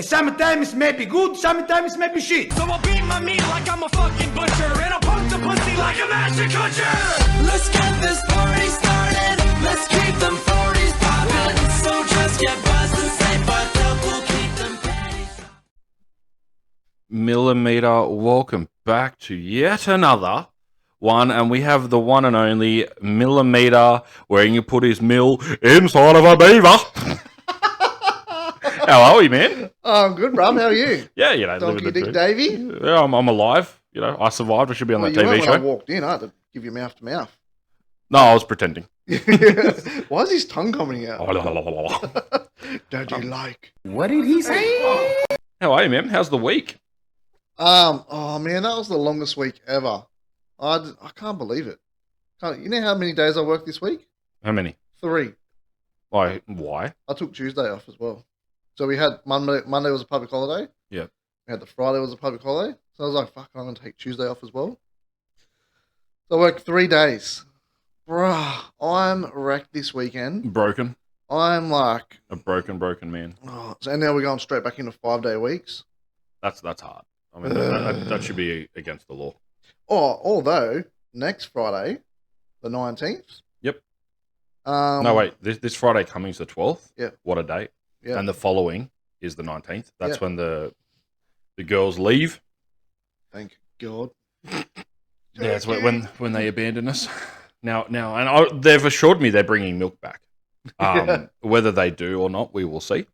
Sometimes it may be good, sometimes it may be shit. So I'll beat my meat like I'm a fucking butcher, and I'll poke the pussy like a master cutcher. Let's get this party started. Let's keep them 40s poppin'. So just get buzzed and stay fucked up. We'll keep them panties. Millimeter, welcome back to yet another one, and we have the one and only Millimeter where you put his mill inside of a beaver. How are we, man? Oh, I'm good, bruv. How are you? Yeah, you know, Donkey living the Dick dream. Davey? Yeah, I'm alive. You know, I survived. I should be on that you weren't TV when I show. walked in. I had to give you mouth to mouth. No, I was pretending. Why is his tongue coming out? Don't you like? What did he say? How are you, man? How's the week? Oh man, that was the longest week ever. I can't believe it. You know how many days I worked this week? How many? 3. Why? I took Tuesday off as well. So we had Monday was a public holiday. Yeah. We had the Friday was a public holiday. So I was like, fuck, I'm going to take Tuesday off as well. So I worked 3 days. Bruh, I'm wrecked this weekend. Broken. I'm like... A broken man. Oh, and now we're going straight back into 5-day weeks. That's hard. I mean, that should be against the law. Oh, although, next Friday, the 19th... Yep. No, wait. This Friday coming is the 12th? Yeah. What a date. Yeah. And the following is the 19th. That's when the girls leave. Thank God. Yeah, it's when they abandon us. Now, and they've assured me they're bringing milk back. Whether they do or not, we will see.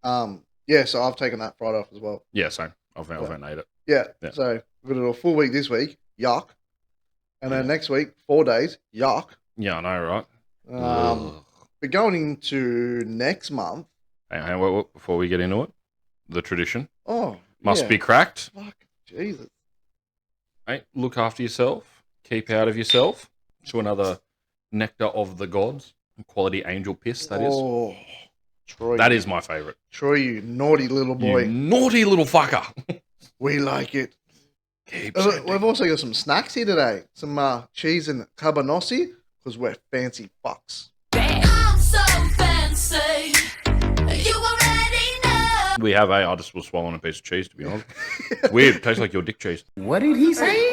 Yeah, so I've taken that Friday off as well. Yeah, same. I've ate it. Yeah, Yeah. so we're going to do a full week this week. Yuck. And then next week, 4 days. Yuck. Yeah, I know, right? But going into next month. Hang on, wait, before we get into it, the tradition must be cracked. Fuck, Jesus. Hey, look after yourself. Keep out of yourself. To another nectar of the gods. Quality angel piss, that is. Oh, Troy. That is my favourite. Troy, you naughty little boy. You naughty little fucker. We like it. Keep We've also got some snacks here today. Some cheese and cabanossi, because we're fancy fucks. I'm so fancy. You already know. We have I just was swallowing a piece of cheese, to be honest. Weird. It tastes like your dick cheese. What did he say?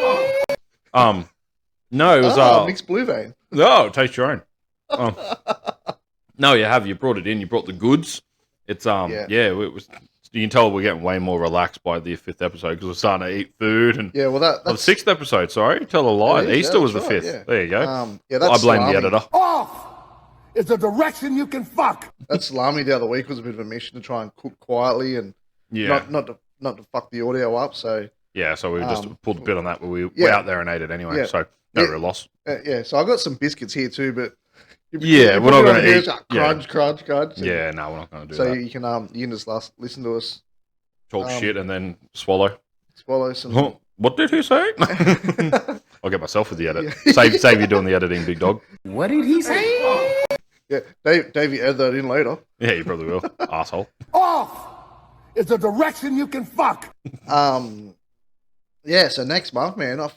No, it was mixed blue vein. No, taste your own. No, you have. You brought it in. You brought the goods. It's it was. You can tell we're getting way more relaxed by the 5th episode because we're starting to eat food and yeah. Well, that's the 6th episode. Sorry, tell a lie. Easter was the 5th. Yeah. There you go. That's I blame salami. the editor. Off is a direction you can fuck. That salami the other week was a bit of a mission to try and cook quietly and not to fuck the audio up. So yeah, so we just pulled a bit on that, but we were out there and ate it anyway. Yeah. So no real loss. So I got some biscuits here too, but we're not going to eat. Crunch. Yeah, no, we're not going to do so that. you can just listen to us Talk shit and then swallow. swallow some. Huh, what did he say? I'll get myself with the edit. Save you doing the editing, big dog. What did he say? Yeah, Davey add that in later. Yeah, you probably will, asshole. Off is a direction you can fuck. Yeah. So next month, man.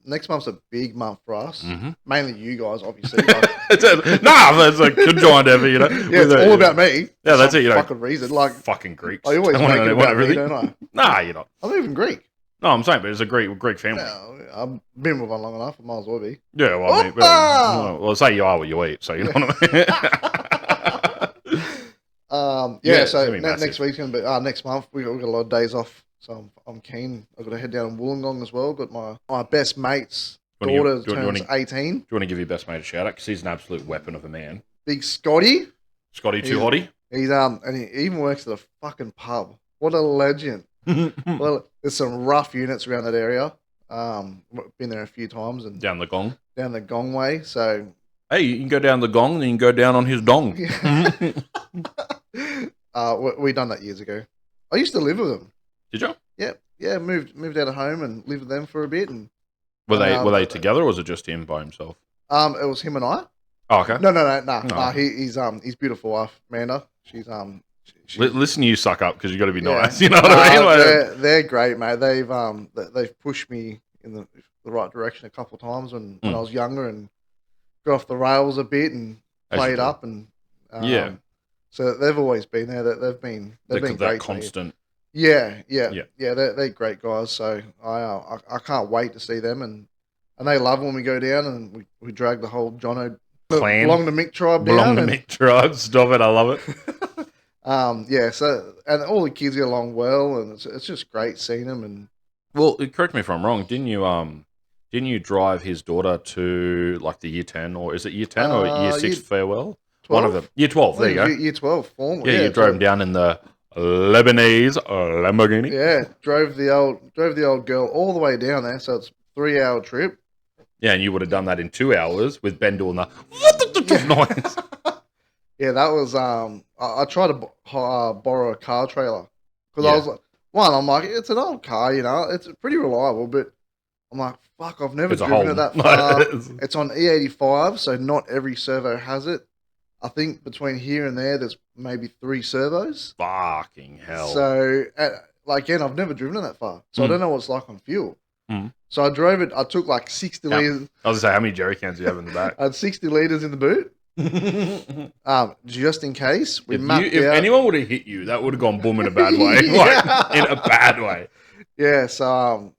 Next month's a big month for us. Mm-hmm. Mainly you guys, obviously. It's a conjoined effort, you know. Yeah, it's all about me. Yeah, that's it. You know, fucking reason. Like fucking Greeks. I always make it about me, don't I? Nah, you're not. I'm even Greek. No, I'm saying, but it's a Greek family. No, I've been with one long enough. I might as well be. Yeah, well, I mean, well, say you are what you eat, so you know what I mean. So next week's gonna be next month. We got a lot of days off, so I'm keen. I've got to head down to Wollongong as well. Got my best mate's daughter turns 18. Do you want to give your best mate a shout out? Because he's an absolute weapon of a man. Big Scotty. Scotty too hottie. He's and he even works at a fucking pub. What a legend. Well, there's some rough units around that area. Been there a few times and Down the gong. down the Gong way. So Hey, you can go down the gong, and you can go down on his dong. we done that years ago. I used to live with them. Did you? Yeah. Moved out of home and lived with them for a bit. And Were they together, or was it just him by himself? it was him and I. Oh, okay. No. He's beautiful wife, Amanda. She's Listen, you suck up because you got to be Yeah. nice. You know what I mean? Like, they're great, mate. They've pushed me in the right direction a couple of times when I was younger and got off the rails a bit and As you played do. up and So they've always been there. They've been That great to me. constant. Yeah, yeah, Yeah. yeah. They're great guys. So I can't wait to see them, and they love when we go down and we drag the whole Jono Clan. belong to Mick tribe Belong down. to Mick Tribe. Stop it. I love it. Yeah. So and all the kids get along well, and it's just great seeing them. And Well, correct me if I'm wrong. Didn't you drive his daughter to like the year 10, or is it year 10 or year 6 year farewell? 12? One of them. Year 12. There you go. Year 12 formal. Yeah, you drove him down in the Lebanese Lamborghini. Yeah, drove the old girl all the way down there. So it's 3 hour trip. Yeah, and you would have done that in 2 hours with Ben doing the noise. Yeah, that was I tried to borrow a car trailer because Yeah. I was like, I'm like, it's an old car, it's pretty reliable, but I'm like, fuck, I've never It's a driven it Holden. that far. It's on E85, so not every servo has it. I think between here and there, there's maybe 3 servos. Fucking hell. So, again, I've never driven it that far, so I don't know what it's like on fuel. Mm. So I drove it. I took like 60 liters. I was going to say, how many jerry cans do you have in the back? I had 60 liters in the boot. Just in case we mapped If out. anyone would have hit you, that would have gone boom in a bad way. Like, in a bad way. Yeah, so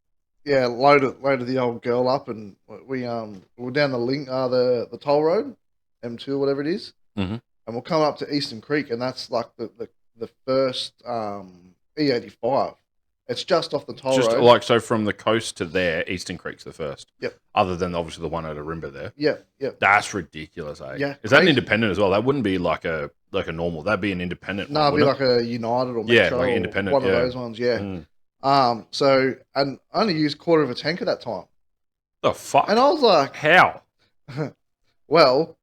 loaded the old girl up, and we were down the toll road, M2 or whatever it is, Mhm. and we'll come up to Eastern Creek, and that's like the first E85. It's just off the toll Just road. like, so from the coast to there, Eastern Creek's the first. Yep. Other than obviously the one at Arimba there. Yep. That's ridiculous, eh? Yeah, Is that an crazy. independent as well? That wouldn't be like a normal. That'd be an independent No, one, it'd be wouldn't like a United or Metro, Yeah, like or independent, one yeah. of those ones. Yeah. it? Mm. So and I only used quarter of a tank at that time, The fuck? and I was like, How? well,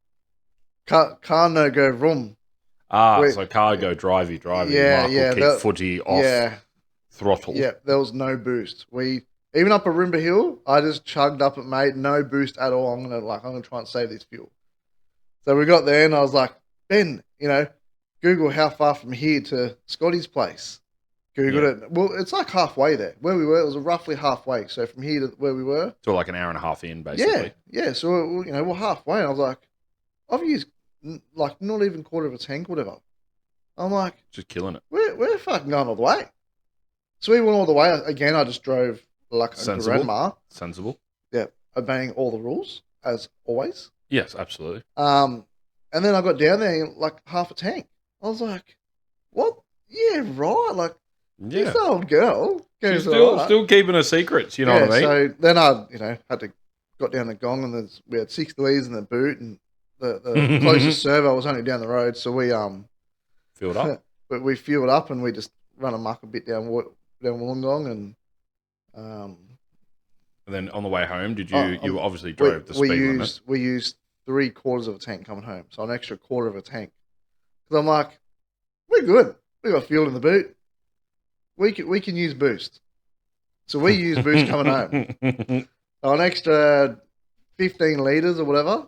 car no go vroom. Wait. So car go drivey, Yeah, Michael yeah, keep footy off Yeah, throttle. yeah. There was no boost. Even up a Rimba Hill, I just chugged up it, mate. No boost at all. I'm gonna try and save this fuel. So we got there, and I was like, Ben, Google how far from here to Scotty's place. Googled it. Well, it's like halfway there. Where we were, it was roughly halfway. So from here to where we were, So like an hour and a half in, basically. yeah. So we're halfway, and I was like, I've used like not even quarter of a tank, whatever. I'm like, Just killing it. we're fucking going all the way. So we went all the way. Again, I just drove like a Sensible. grandma. Sensible. Yeah, obeying all the rules as always. Yes, absolutely. And then I got down there like half a tank. I was like, what? Yeah, right. Like Yeah. this old girl She's goes all right. still keeping her secrets, you know what I mean? So then I, had to got down the gong, and we had 6 leads in the boot, and the closest servo was only down the road. So we Filled up. but we fueled up, and we just run amok a bit down Wollongong, and And then on the way home, did you Oh, you obviously drove the speed limit? we used 3/4 of a tank coming home, so an extra quarter of a tank. Because I'm like, we're good. We got fuel in the boot. We can use boost. So we use boost coming home. So an extra 15 liters or whatever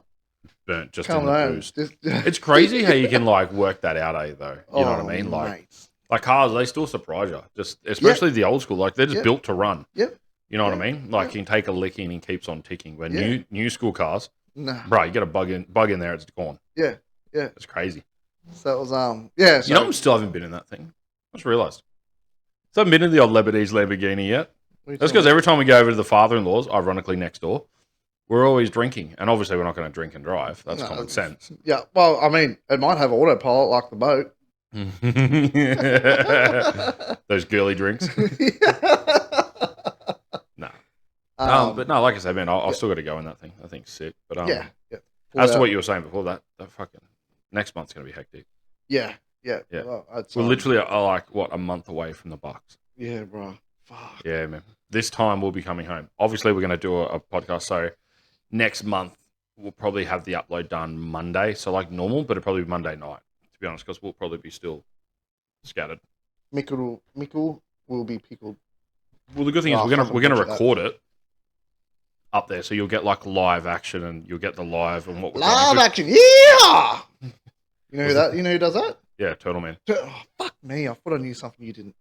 Burnt just in coming the home. boost. Just- It's crazy how you can like work that out, though. You know what Oh, I mean? Like mate. cars, they still surprise you. Just especially the old school, like they're just Yep. built to run. Yep. You know what I mean? Like you can take a licking and keeps on ticking. When Yeah. new school cars, Nah. bro, you get a bug in there, it's gone. Yeah. Yeah. It's crazy. So it was yeah. So You know, I still haven't been in that thing. I just realised. So I haven't been in the old Lebanese Lamborghini yet. That's because every time we go over to the father-in-law's, ironically next door, we're always drinking. And obviously we're not going to drink and drive. That's No. common sense. Yeah. Well, I mean, it might have autopilot like the boat. Those girly drinks. No. But no, like I said, man, I've still got to go in that thing. I think it's sick. But yeah. as to what you were saying before, that fucking next month's going to be hectic. Yeah. Yeah. Well, We're literally like, what, a month away from the Bucks. Yeah, bro. Fuck. Yeah, man. This time we'll be coming home. Obviously, we're going to do a podcast. So next month, we'll probably have the upload done Monday. So like normal, but it'll probably be Monday night, to be honest, because we'll probably be still scattered. Mickle will be pickled. Well, the good thing is Oh, we're fucking gonna butcher that. record it up there, so you'll get like live action, and you'll get the live and what we're Live going action. Yeah. You know who that? You know who does that? Yeah, Turtle Man. Oh, fuck me. I thought I knew something you didn't.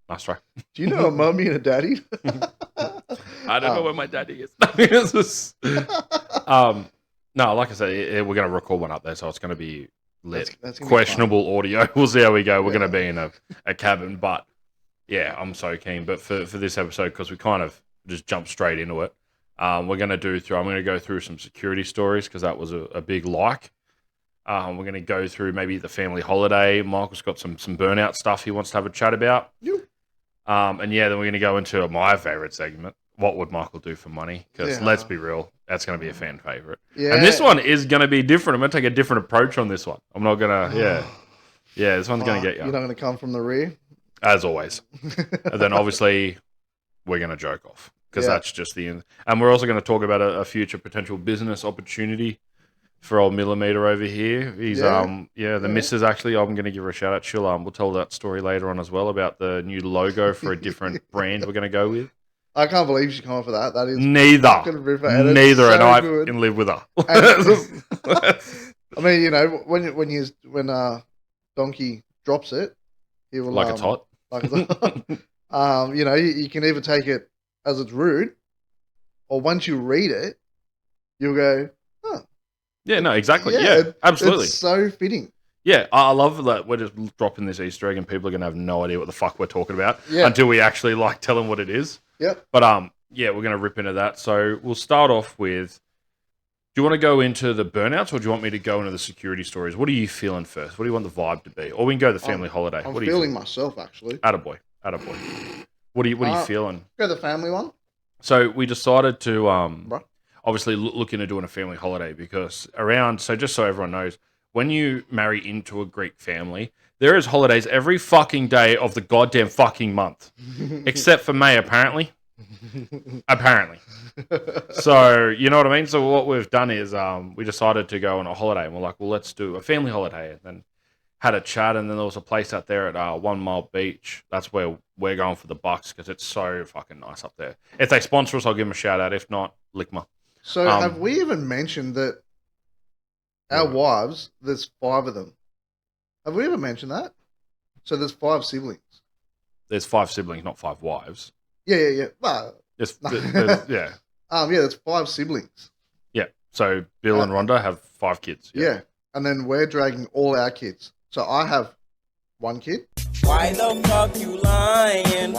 Nice try. Do you know a mummy and a daddy? I don't know where my daddy is. It's just- no, like I said, we're going to record one up there, so it's going to be lit. That's gonna be Questionable audio. We'll see how we go. We're going to be in a cabin, but yeah, I'm so keen. But for this episode, because we kind of just jumped straight into it, we're going to I'm going to go through some security stories because that was a big like. We're going to go through maybe the family holiday. Michael's got some burnout stuff he wants to have a chat about. Yep. And yeah, then we're going to go into my favorite segment. What would Michael do for money? Because let's be real, that's going to be a fan favorite. Yeah. And this one is going to be different. I'm going to take a different approach on this one. I'm not going to, yeah, this one's going to get you. You're not going to come from the rear? As always. And then obviously, we're going to joke off. Because that's just the end. And we're also going to talk about a future potential business opportunity for old Millimeter over here. He's the missus actually, I'm going to give her a shout out. We'll tell that story later on as well about the new logo for a different brand we're going to go with. I can't believe she's coming for that. That is neither, so and I good. can live with her. I mean, you know, when Donkey drops it, he will like it's hot. Like it's hot. You know, you can either take it as it's rude, or once you read it, you'll go, oh. Yeah, no, exactly. Yeah, absolutely. It's so fitting. Yeah, I love that we're just dropping this Easter egg and people are going to have no idea what the fuck we're talking about until we actually tell them what it is. Yep. But we're going to rip into that. So we'll start off with, do you want to go into the burnouts or do you want me to go into the security stories? What are you feeling first? What do you want the vibe to be? Or we can go the family holiday. I'm what feeling myself, actually. Attaboy. What are you feeling? Go the family one. So we decided to obviously look into doing a family holiday because just so everyone knows, when you marry into a Greek family, there is holidays every fucking day of the goddamn fucking month. Except for May, apparently. So, you know what I mean? So what we've done is we decided to go on a holiday. And we're like, well, let's do a family holiday. And then had a chat. And then there was a place out there at 1 Mile Beach. That's where we're going for the bucks because it's so fucking nice up there. If they sponsor us, I'll give them a shout out. If not, Lickma. So have we even mentioned that our wives, there's 5 of them? Have we ever mentioned that? So there's 5 siblings. There's 5 siblings, not 5 wives. Yeah. Well, there's 5 siblings. Yeah. So Bill and Rhonda have 5 kids. Yeah. And then we're dragging all our kids. So I have 1 kid. Why the fuck you lying?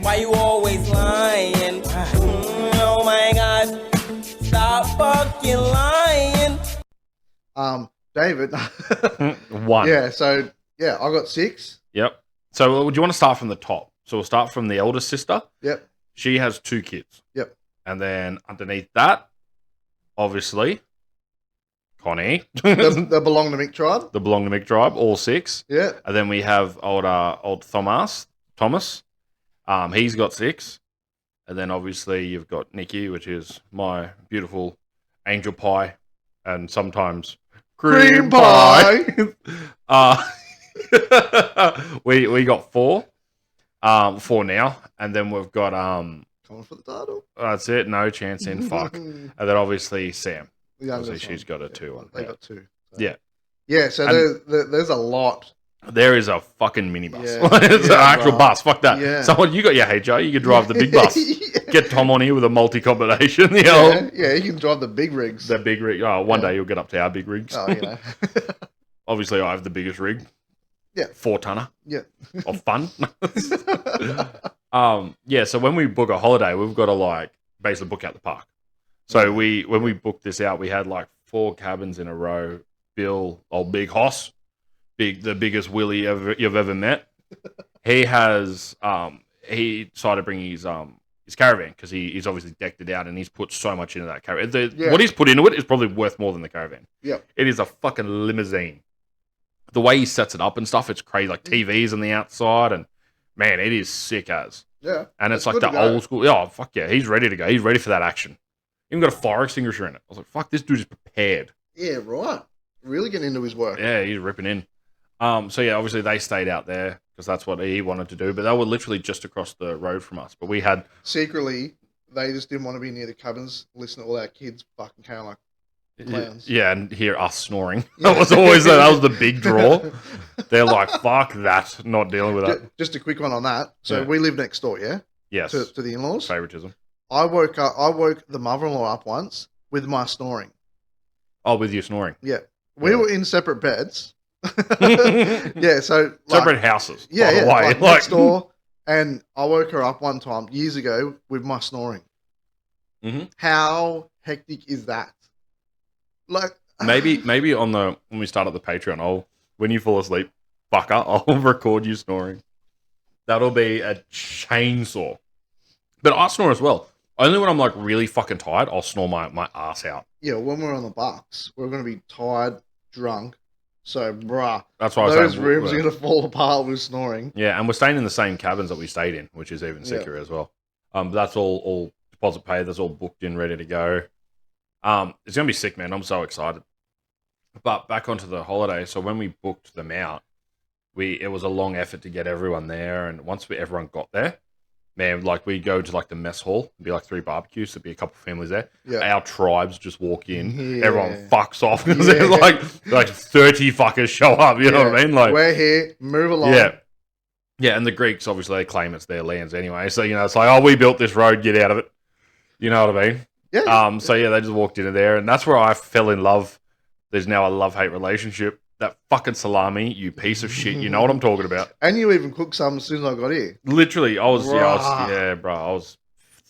Why you always lying? Oh my god. Stop fucking lying. David. 1. Yeah, so I got 6. Yep. So do you want to start from the top? So we'll start from the eldest sister. Yep. She has 2 kids. Yep. And then underneath that, obviously, Connie. They belong to Mick Tribe. They belong to Mick Tribe, all 6. Yeah. And then we have old Thomas. He's got 6. And then obviously you've got Nikki, which is my beautiful angel pie, and sometimes cream pie. We got 4. 4 now, and then we've got coming for the title. That's it. No chance in fuck. And then obviously Sam. Obviously she's got a 2. They got 2. So. Yeah. Yeah. So there's a lot. There is a fucking minibus. Yeah. It's an actual bus. Fuck that. Yeah. Someone, you got your HR. You can drive the big bus. Get Tom on here with a multi-combination. Yeah, he can drive the big rigs. The big rig. Oh, one day you'll get up to our big rigs. Oh, you know. Obviously, I have the biggest rig. Yeah. 4-tonner. Yeah. Of fun. So when we book a holiday, we've got to basically book out the park. So when we booked this out, we had 4 cabins in a row. Bill, old Big Hoss, the biggest Willie you've ever met. He has he decided to bring his caravan because he's obviously decked it out and he's put so much into that caravan. What he's put into it is probably worth more than the caravan. Yeah. It is a fucking limousine. The way he sets it up and stuff, it's crazy. TVs on the outside, and man, it is sick as. Yeah. And it's like the old school. Oh, fuck yeah. He's ready to go. He's ready for that action. Even got a fire extinguisher in it. I was like, fuck, this dude is prepared. Yeah, right. Really getting into his work. Yeah, he's ripping in. So yeah, obviously they stayed out there because that's what he wanted to do. But they were literally just across the road from us. But we had secretly, they just didn't want to be near the cabins. Listen to all our kids fucking carrying like clowns. Yeah, and hear us snoring. That was always that was the big draw. They're like, fuck that, not dealing with that. Just a quick one on that. So we live next door, yeah. Yes. To the in-laws. Favoritism. I woke the mother-in-law up once with my snoring. Oh, with you snoring. Yeah. We were in separate beds. Yeah, so Separate houses. yeah, by the yeah, way. like next door. And I woke her up one time years ago with my snoring. Mhm. How hectic is that? Like, Maybe when we start up the Patreon, when you fall asleep, fucker, I'll record you snoring. That'll be a chainsaw. But I snore as well. Only when I'm like really fucking tired, I'll snore my ass out. yeah, when we're on the Bucks, we're gonna be tired, drunk. So, bruh, That's why I was those saying, rooms are gonna fall apart with snoring. yeah, and we're staying in the same cabins that we stayed in, which is even Yeah. sicker as well. But that's all deposit paid. That's all booked in, ready to go. It's gonna be sick, man. I'm so excited. But back onto the holiday. So when we booked them out, it was a long effort to get everyone there, and once everyone got there, man, like we go to like the mess hall, it'd be like 3 barbecues, there'd be a couple of families there. Yeah. Our tribes just walk in, Yeah. everyone fucks off because Yeah. there's like 30 fuckers show up. You know what I mean? Like, we're here, move along. yeah. Yeah, and the Greeks, obviously, they claim it's their lands anyway. So, it's like, oh, we built this road, get out of it. You know what I mean? Yeah. So, yeah, they just walked into there, and that's where I fell in love. There's now a love-hate relationship. That fucking salami, you piece of shit. You know what I'm talking about. And you even cooked some as soon as I got here. Literally, I was Bruh. bro, I was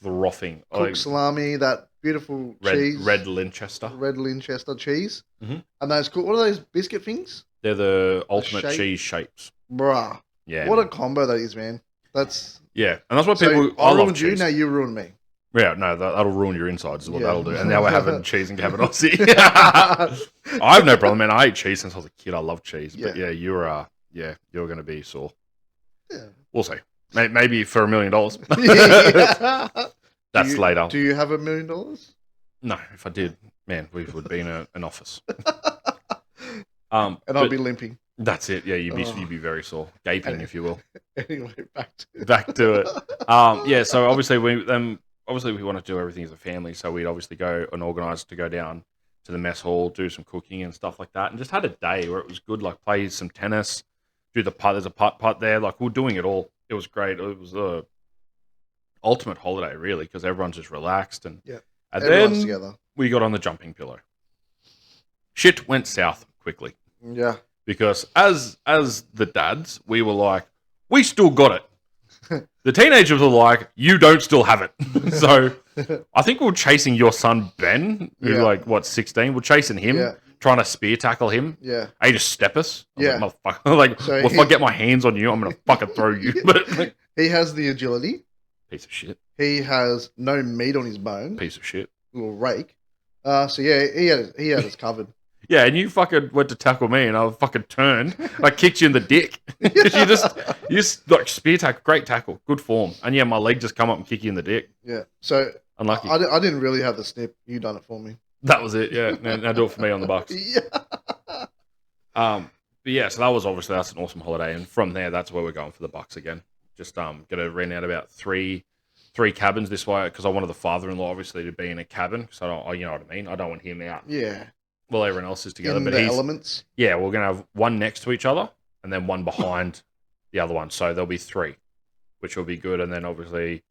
frothing. Cooked salami, that beautiful cheese. Red Linchester. Red Linchester cheese. Mhm. And those, what are those biscuit things? They're the ultimate shape? cheese shapes. Bruh. Yeah. What a combo that is, man. That's... Yeah, and that's what So people... I I love ruined you, cheese. now you ruined me. Yeah, no, that'll ruin your insides is what Yeah. that'll do. And now we're having cheese and cabanossi. I have no problem, man. I ate cheese since I was a kid. I love cheese. But Yeah. you're going to be sore. Yeah. We'll see. Maybe for $1 million. Yeah. That's later. Do you have $1 million? No, if I did, man, we would be in an office. And I'll be limping. That's it. Yeah, Oh. you'd be very sore. Gaping, if you will. Anyway, Back to it. Yeah, so obviously we want to do everything as a family, so we'd obviously go and organise to go down to the mess hall, do some cooking and stuff like that, and just had a day where it was good, like play some tennis, do the putt. There's a putt there, like we're doing it all. It was great. It was the ultimate holiday, really, because everyone's just relaxed and Yeah. and Everyone's then together. we got on the jumping pillow. Shit went south quickly. Yeah. Because as the dads, we were like, we still got it. The teenagers were like, you don't still have it. So I think we were chasing your son Ben, who's Yeah. like, what, 16? We're chasing him, Yeah. trying to spear tackle him. Yeah. And he just step us. I was Yeah. like, motherfucker. Like, So well, if I get my hands on you, I'm gonna fucking throw you. But like, He has the agility. piece of shit. He has no meat on his bone. Piece of shit. Little rake. So yeah, he had us covered. Yeah, and you fucking went to tackle me, and I fucking turned. I kicked you in the dick. 'Cause you just like spear tackle, great tackle, good form. And yeah, my leg just come up and kick you in the dick. Yeah. So Unlucky. I didn't really have the snip. You done it for me. That was it. Yeah, now do it for me on the Bucks. Yeah. But yeah, so that's an awesome holiday, and from there, that's where we're going for the Bucks again. Just gonna rent out about three cabins this way because I wanted the father-in-law obviously to be in a cabin. So you know what I mean. I don't want him out. Yeah. Well, everyone else is together, In but the he's elements. yeah. We're gonna have one next to each other, and then one behind the other one. So there'll be 3, which will be good. And then obviously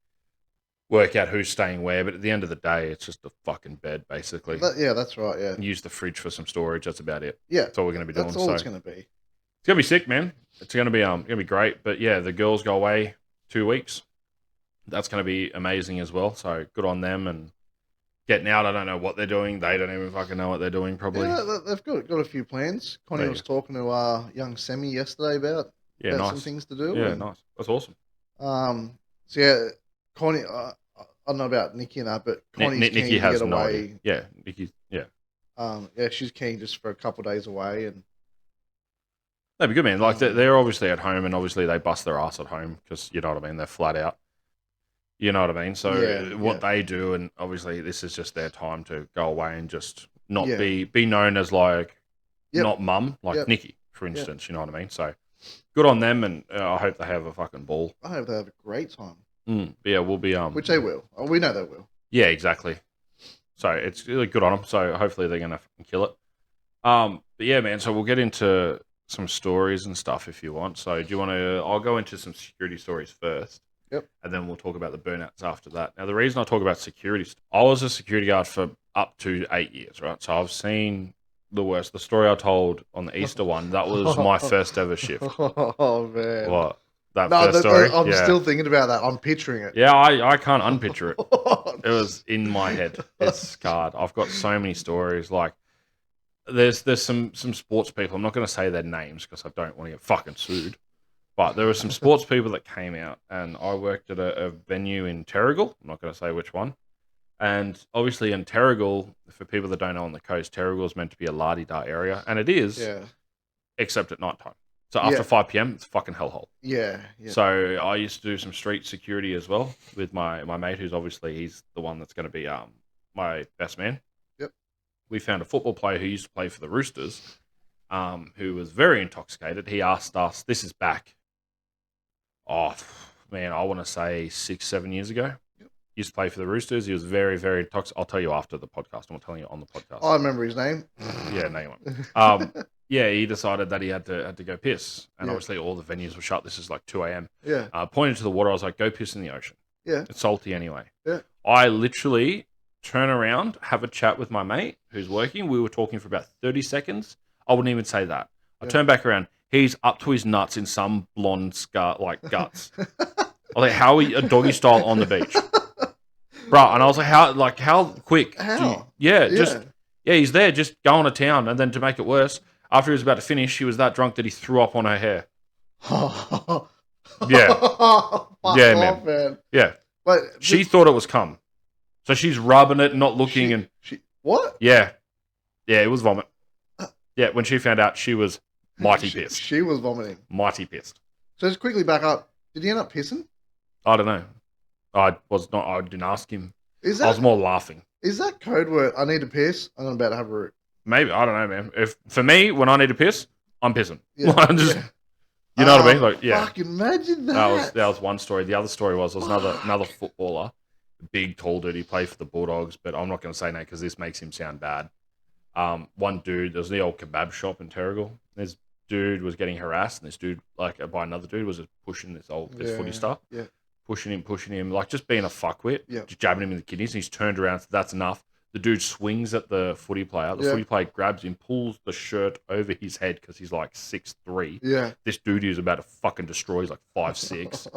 work out who's staying where. But at the end of the day, it's just a fucking bed basically. Yeah, that's right. Yeah. Use the fridge for some storage. That's about it. Yeah. That's all we're gonna be doing. That's all so it's gonna be. it's gonna be sick, man. It's gonna be great. But yeah, the girls go away 2 weeks. That's gonna be amazing as well. So good on them and getting out. I don't know what they're doing. They don't even fucking know what they're doing. Probably. Yeah, they've got a few plans. Connie There was you talking to young Semi yesterday about Yeah, some nice. things to do. Yeah, and, nice. That's awesome. So yeah, Connie. I don't know about Nikki and that, but Connie's keen Nikki to has get no away. idea. Yeah, Nikki. Yeah, Yeah, she's keen just for a couple of days away, and that'd be good, man. Like they're obviously at home, and obviously they bust their ass at home because you know what I mean. They're flat out. You know what I mean. So Yeah, what they do, and obviously this is just their time to go away and just not Yeah. be known as like Yep. not mum, like Yep. Nikki, for instance. You know what I mean. So good on them, and I hope they have a fucking ball. I hope they have a great time, But yeah, we'll be which they will. Oh, we know they will. Yeah, exactly. So it's really good on them. So hopefully they're gonna fucking kill it. But yeah, man. So we'll get into some stories and stuff if you want. So do you want to? I'll go into some security stories first. Yep. And then we'll talk about the burnouts after that. Now, the reason I talk about security, I was a security guard for up to 8 years, right? So I've seen the worst. The story I told on the Easter one, that was my first ever shift. Oh man. What? That No, first story? I'm Yeah. still thinking about that. I'm picturing it. Yeah, I can't unpicture it. It was in my head. It's scarred. I've got so many stories. Like, there's some sports people. I'm not going to say their names because I don't want to get fucking sued. But there were some sports people that came out, and I worked at a venue in Terrigal. I'm not going to say which one. And obviously in Terrigal, for people that don't know on the coast, Terrigal is meant to be a la-di-da area, and it is, Yeah. except at night time. So after Yeah. 5 p.m., it's fucking hellhole. Yeah. Yeah. So I used to do some street security as well with my mate, who's obviously he's the one that's going to be my best man. Yep. We found a football player who used to play for the Roosters, who was very intoxicated. He asked us, this is back, oh man, I want to say 6-7 years ago. Yep. He used to play for the Roosters. He was very, very intoxicated. I'll tell you after the podcast. I'm not telling you on the podcast. I remember his name. Yeah, no, you won't. Yeah, he decided that he had to go piss, and Yeah. obviously all the venues were shut. This is like 2 a.m. Yeah. Pointed to the water. I was like, "Go piss in the ocean. Yeah. It's salty anyway." Yeah. I literally turn around, have a chat with my mate who's working. We were talking for about 30 seconds. I wouldn't even say that. I turn back around. He's up to his nuts in some blonde scar like guts. I was like, "How are you a doggy style on the beach, bro?" And I was like, "How quick? How? Yeah, he's there, just going to town." And then to make it worse, after he was about to finish, he was that drunk that he threw up on her hair. Yeah. Fuck Yeah, off, man. Yeah. But She thought it was cum. So she's rubbing it, not looking, what? yeah. Yeah, it was vomit. Yeah, when she found out, she was mighty pissed. She was vomiting. Mighty pissed. So just quickly back up. Did he end up pissing? I don't know. I didn't ask him. Is I was that more laughing. is that code word? I need to piss. I'm about to have a root. Maybe, I don't know, man. If for me, when I need to piss, I'm pissing. Yeah, I'm just, yeah. you know what I mean? Like, yeah. Fucking imagine that. That was one story. The other story was another footballer, big, tall dude. He played for the Bulldogs, but I'm not going to say no because this makes him sound bad. One dude, there was the old kebab shop in Terrigal. This dude was getting harassed, and this dude, like by another dude, was just pushing this footy star, Yeah. pushing him, like just being a fuckwit, Yeah. just jabbing him in the kidneys. And he's turned around, so that's enough. The dude swings at the footy player. The Yeah. footy player grabs him, pulls the shirt over his head because he's like 6'3". Yeah. This dude is about to fucking destroy. He's like 5'6".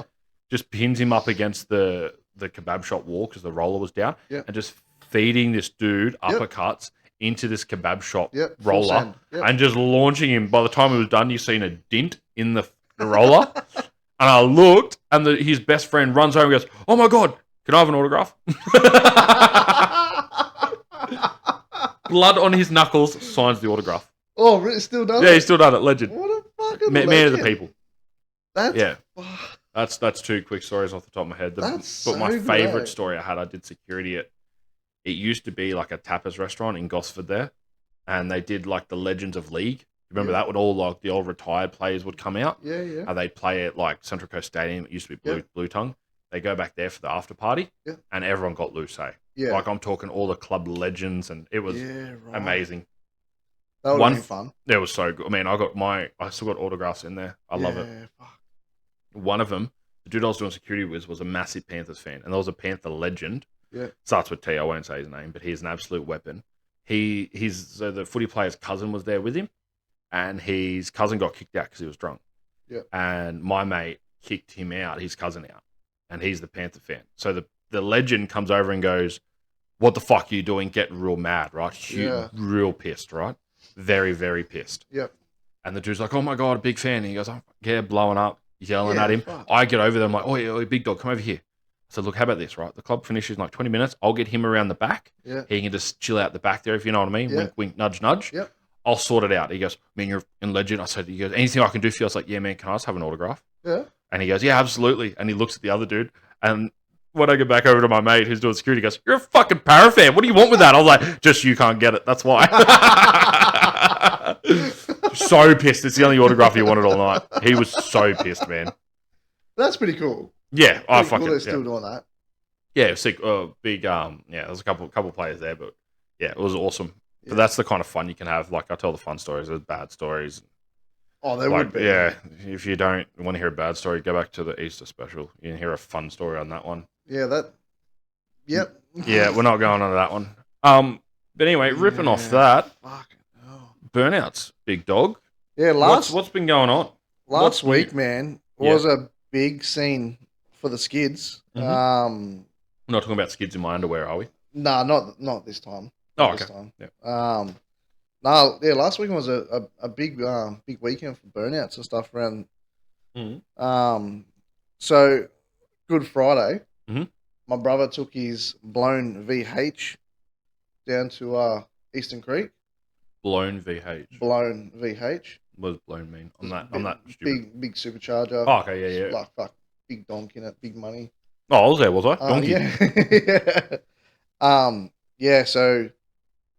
Just pins him up against the kebab shop wall because the roller was down, Yeah. and just feeding this dude uppercuts into this kebab shop Yep, full roller, send. Yep. and just launching him. By the time it was done, you seen a dint in the roller, and I looked, and his best friend runs over and goes, "Oh my god, can I have an autograph?" Blood on his knuckles, signs the autograph. Oh, really? Still does Yeah, it? he's still done it. Legend. What a fucking Man of legend. the people. That's Yeah. fuck. That's two quick stories off the top of my head. That's But my so favorite good. story I did security at. It used to be like a tapas restaurant in Gosford there, and they did like the Legends of League. Remember Yeah. that? Would all like the old retired players would come out, Yeah, yeah. and they'd play at like Central Coast Stadium. It used to be Blue Tongue. They go back there for the after party, Yeah. and everyone got loose. Hey, Yeah. like I'm talking all the club legends, and it was Yeah, right. amazing. That would One- have been fun. It was so good. I mean, I still got autographs in there. I love it. Yeah, fuck. One of them, the dude I was doing security with, was a massive Panthers fan, and there was a Panther legend. Yeah. Starts with T. I won't say his name, but he's an absolute weapon. So the footy player's cousin was there with him, and his cousin got kicked out because he was drunk. Yeah. And my mate kicked him out, his cousin out, and he's the Panther fan. So the legend comes over and goes, "What the fuck are you doing?" Getting real mad, right? Yeah. Real pissed, right? Very, very pissed. Yep. And the dude's like, "Oh my god, a big fan." And he goes, "Oh, yeah," blowing up, yelling Yeah, at him. fuck. I get over there. I'm like, "Oh, yeah, big dog, come over here." I said, "Look, how about this, right? The club finishes in like 20 minutes. I'll get him around the back. Yeah. He can just chill out the back there, if you know what I mean. Yeah. Wink, wink, nudge, nudge. Yep. I'll sort it out." He goes, "Man, you're in legend." I said, "He goes, anything I can do for you?" I was like, "Yeah, man, can I just have an autograph?" Yeah. And he goes, "Yeah, absolutely." And he looks at the other dude. And when I get back over to my mate who's doing security, he goes, "You're a fucking para fan. What do you want with that?" I was like, "Just you can't get it. That's why." So pissed. It's the only autograph he wanted all night. He was so pissed, man. That's pretty cool. Yeah, I Pretty fucking cool they're yeah. still doing that. Yeah, it was sick. Big. Yeah, there's a couple players there, but yeah, it was awesome. Yeah. But that's the kind of fun you can have. Like I tell the fun stories, there's bad stories. Oh, there Like, would be. yeah, if you don't want to hear a bad story, go back to the Easter special. You can hear a fun story on that one. Yeah, that. Yep. Yeah, we're not going on to that one. But anyway, ripping off Yeah. that, Fucking hell. burnouts, big dog. Yeah, What's been going on? last what's new? week, man, Yeah. was a big scene for the skids. Mhm. We're not talking about skids in my underwear, are we? Nah, not this time. Oh, Not okay. this time. Yeah. No, yeah, last weekend was a big weekend for burnouts and stuff around. Mhm. So Good Friday, Mhm. my brother took his blown VH down to Eastern Creek. Blown VH. Blown VH. What does blown mean? I'm Big, that stupid. big supercharger. Oh, okay, yeah, yeah. Like fuck, big donk in it, big money. Oh, I was there, was I? Donkey. Yeah. Yeah. So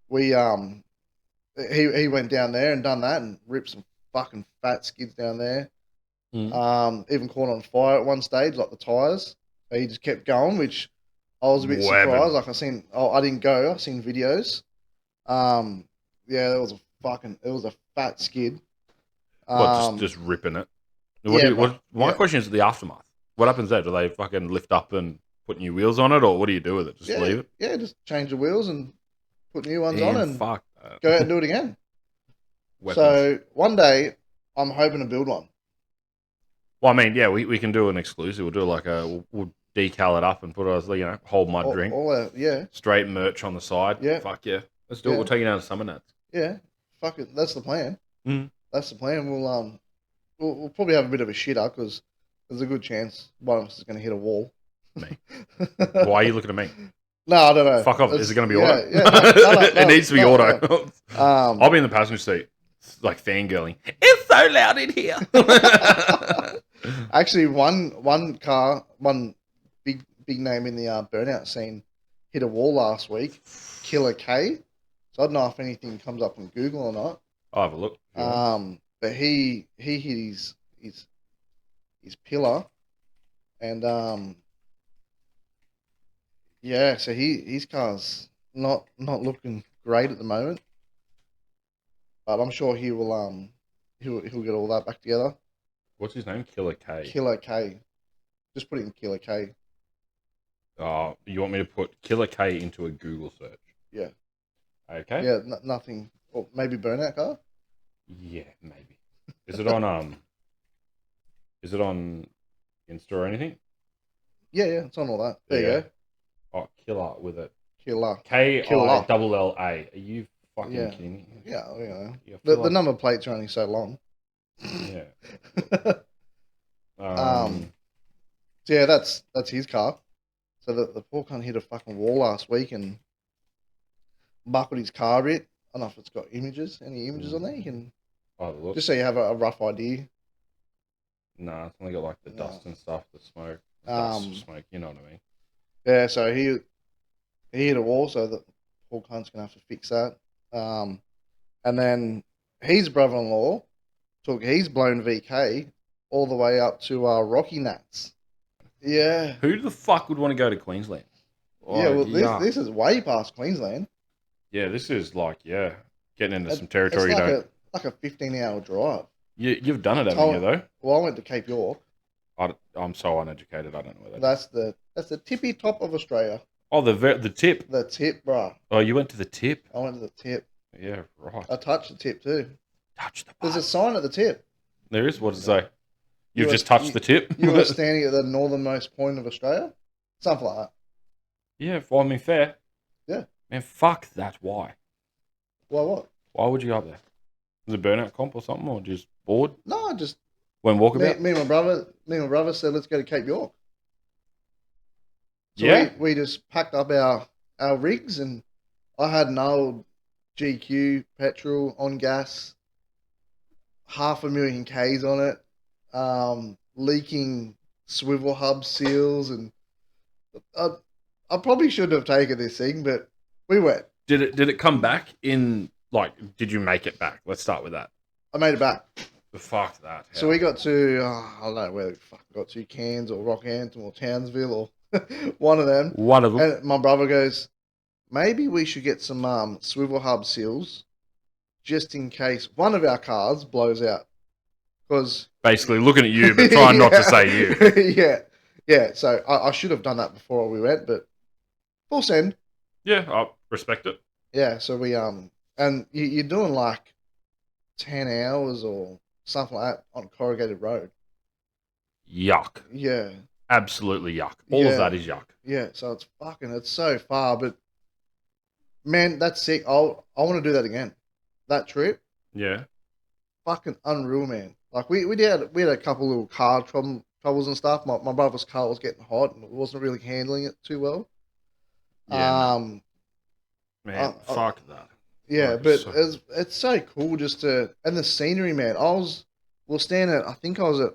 we he went down there and done that and ripped some fucking fat skids down there. Mhm. Even caught on fire at one stage, like the tires. He just kept going, which I was a bit Webbing. surprised. Like I didn't go. I seen videos. Yeah, it was a fat skid. What, just ripping it? Yeah, bro. My Yeah. question is the aftermath. What happens there? Do they fucking lift up and put new wheels on it, or what do you do with it? Just leave it? Yeah, just change the wheels and put new ones on And and fuck that. go out and do it again. Weapons. So one day I'm hoping to build one. Well, I mean, yeah, we can do an exclusive. We'll do like we'll decal it up and put it as, whole mud drink. Yeah, Straight merch on the side. Yeah. Fuck yeah. Let's do it. Yeah. We'll take it down to Summer Nats. yeah. Fuck it. That's the plan. Mm. That's the plan. We'll probably have a bit of a shitter because there's a good chance one of us is going to hit a wall. Me. Why are you looking at me? No, I don't know. Fuck off. Is it going to be auto? Yeah, no, It needs to be auto. No. I'll be in the passenger seat, like fangirling. It's so loud in here. Actually, one big name in the burnout scene hit a wall last week. Killer K. So I don't know if anything comes up on Google or not. I'll have a look. if you want. But he hit his pillar, and yeah, so his car's not looking great at the moment. But I'm sure he'll get all that back together. What's his name? Killer K. Killer K. Just put in Killer K. You want me to put Killer K into a Google search? Yeah. Okay. Yeah, nothing. Or maybe burnout car. Yeah, maybe. Is it on Is it on Insta or anything? Yeah, it's on all that. There you go. Oh, killer with it. Killer. KILLA. Are you fucking Yeah. kidding me? Yeah, Yeah, I The feel like- number plates are only so long. Yeah. So yeah, that's his car. So the poor cunt hit a fucking wall last week and buckled his car a bit. I don't know if it's got any images on there. You can Oh, look. just so you have a rough idea. Nah, it's only got like the dust and stuff, the smoke. Um, Dust, smoke, you know what I mean? Yeah, so he hit a wall, so the poor cunt's gonna have to fix that. And then his brother-in-law took his blown VK all the way up to Rocky Nats. Yeah. Who the fuck would want to go to Queensland? Yeah, well, yuck. this is way past Queensland. Yeah, this is like, getting into some It's territory you don't. like a 15-hour drive. You've done it, haven't you, though? Well, I went to Cape York. I'm so uneducated, I don't know where that is. That's the tippy top of Australia. Oh, the tip. The tip, bruh. Oh, you went to the tip? I went to the tip. Yeah, right. I touched the tip too. Touch the There's a butt. sign at the tip. There is? What does it say? You've You just were- touched you- the tip? You were standing at the northernmost point of Australia. Something like that. Yeah, well, I mean, fair. Yeah. Man, fuck that. Why? Well, what? Why would you go up there? Was it burnout comp or something, or just bored? No, just When walkabout? me and my brother said let's go to Cape York. So Yeah. we just packed up our rigs, and I had an old GQ petrol on gas, 500,000 Ks on it, leaking swivel hub seals, and I probably shouldn't have taken this thing, but we went. Did it come back in, like, did you make it back? Let's start with that. I made it back. Fuck that. So we got to, I don't know where the fuck we got to, Cairns or Rockhampton or Townsville or one of them. One of them. And my brother goes, maybe we should get some swivel hub seals just in case one of our cars blows out. Because Basically looking at you, but trying not to say you. yeah. So I should have done that before we went, but full send. Yeah, I respect it. Yeah. So we and you're doing like 10 hours or something like that on corrugated road. Yuck. Yeah. Absolutely yuck. All of that is yuck. Yeah, so it's so far, but man, that's sick. I want to do that again. That trip, Yeah. fucking unreal, man. Like we had a couple little car troubles and stuff. My brother's car was getting hot and wasn't really handling it too well. Yeah. Um, Man, fuck that. yeah, Like, but so- it's so cool just to and the scenery, man. We'll stand at I think I was at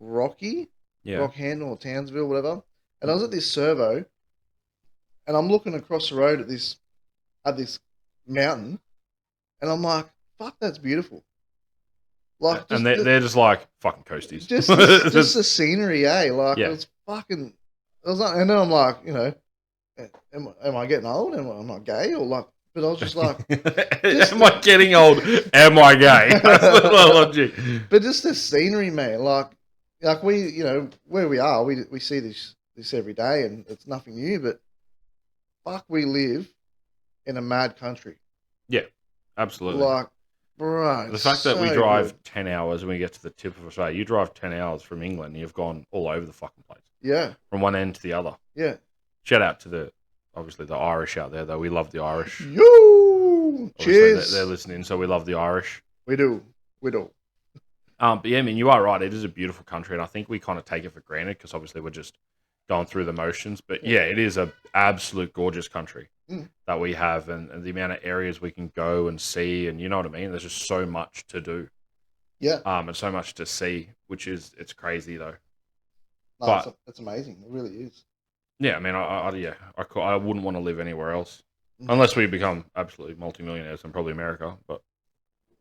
Rocky, yeah. Rockhandle or Townsville, whatever, and I was at this servo, and I'm looking across the road at this mountain, and I'm like, fuck, that's beautiful. Like, And they're just like fucking coasties. just the scenery, eh? Like, Yeah. it's fucking. It was like, and then I'm like, am I getting old? Am I gay? Or like, but I was just like, Am I getting old? Am I gay? That's the logic. but just the scenery, man. Like we, where we are, we see this every day, and it's nothing new. But fuck, we live in a mad country. Yeah, absolutely. Like, bro, The fact that we so drive good. 10 hours and we get to the tip of Australia, you drive 10 hours from England and you've gone all over the fucking place. Yeah, From one end to the other. yeah. Shout out to obviously the Irish out there, though. We love the Irish. Yo, Obviously, cheers. they're listening, so we love the Irish. We do. But yeah, I mean, you are right. It is a beautiful country, and I think we kind of take it for granted because obviously we're just going through the motions. But yeah, it is a absolute gorgeous country that we have, and the amount of areas we can go and see, and you know what I mean. There's just so much to do, Yeah, and so much to see, it's crazy though. no, but- it's amazing. It really is. Yeah, I mean, I wouldn't want to live anywhere else Mm. unless we become absolutely multimillionaires and probably America, but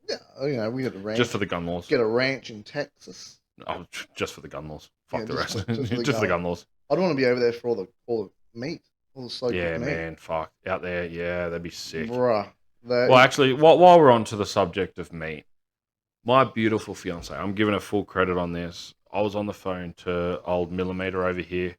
Yeah, we got a ranch. just for the gun laws. Get a ranch in Texas. Oh, just for the gun laws. Fuck Yeah, the just- rest. just for the Just for the gun. gun laws. I don't want to be over there for all the meat, all the slow Yeah, cooked meat. man. Fuck. Out there, yeah, that'd be sick. Bruh. Well, actually, while we're on to the subject of meat, my beautiful fiance, I'm giving her full credit on this. I was on the phone to old Millimeter over here,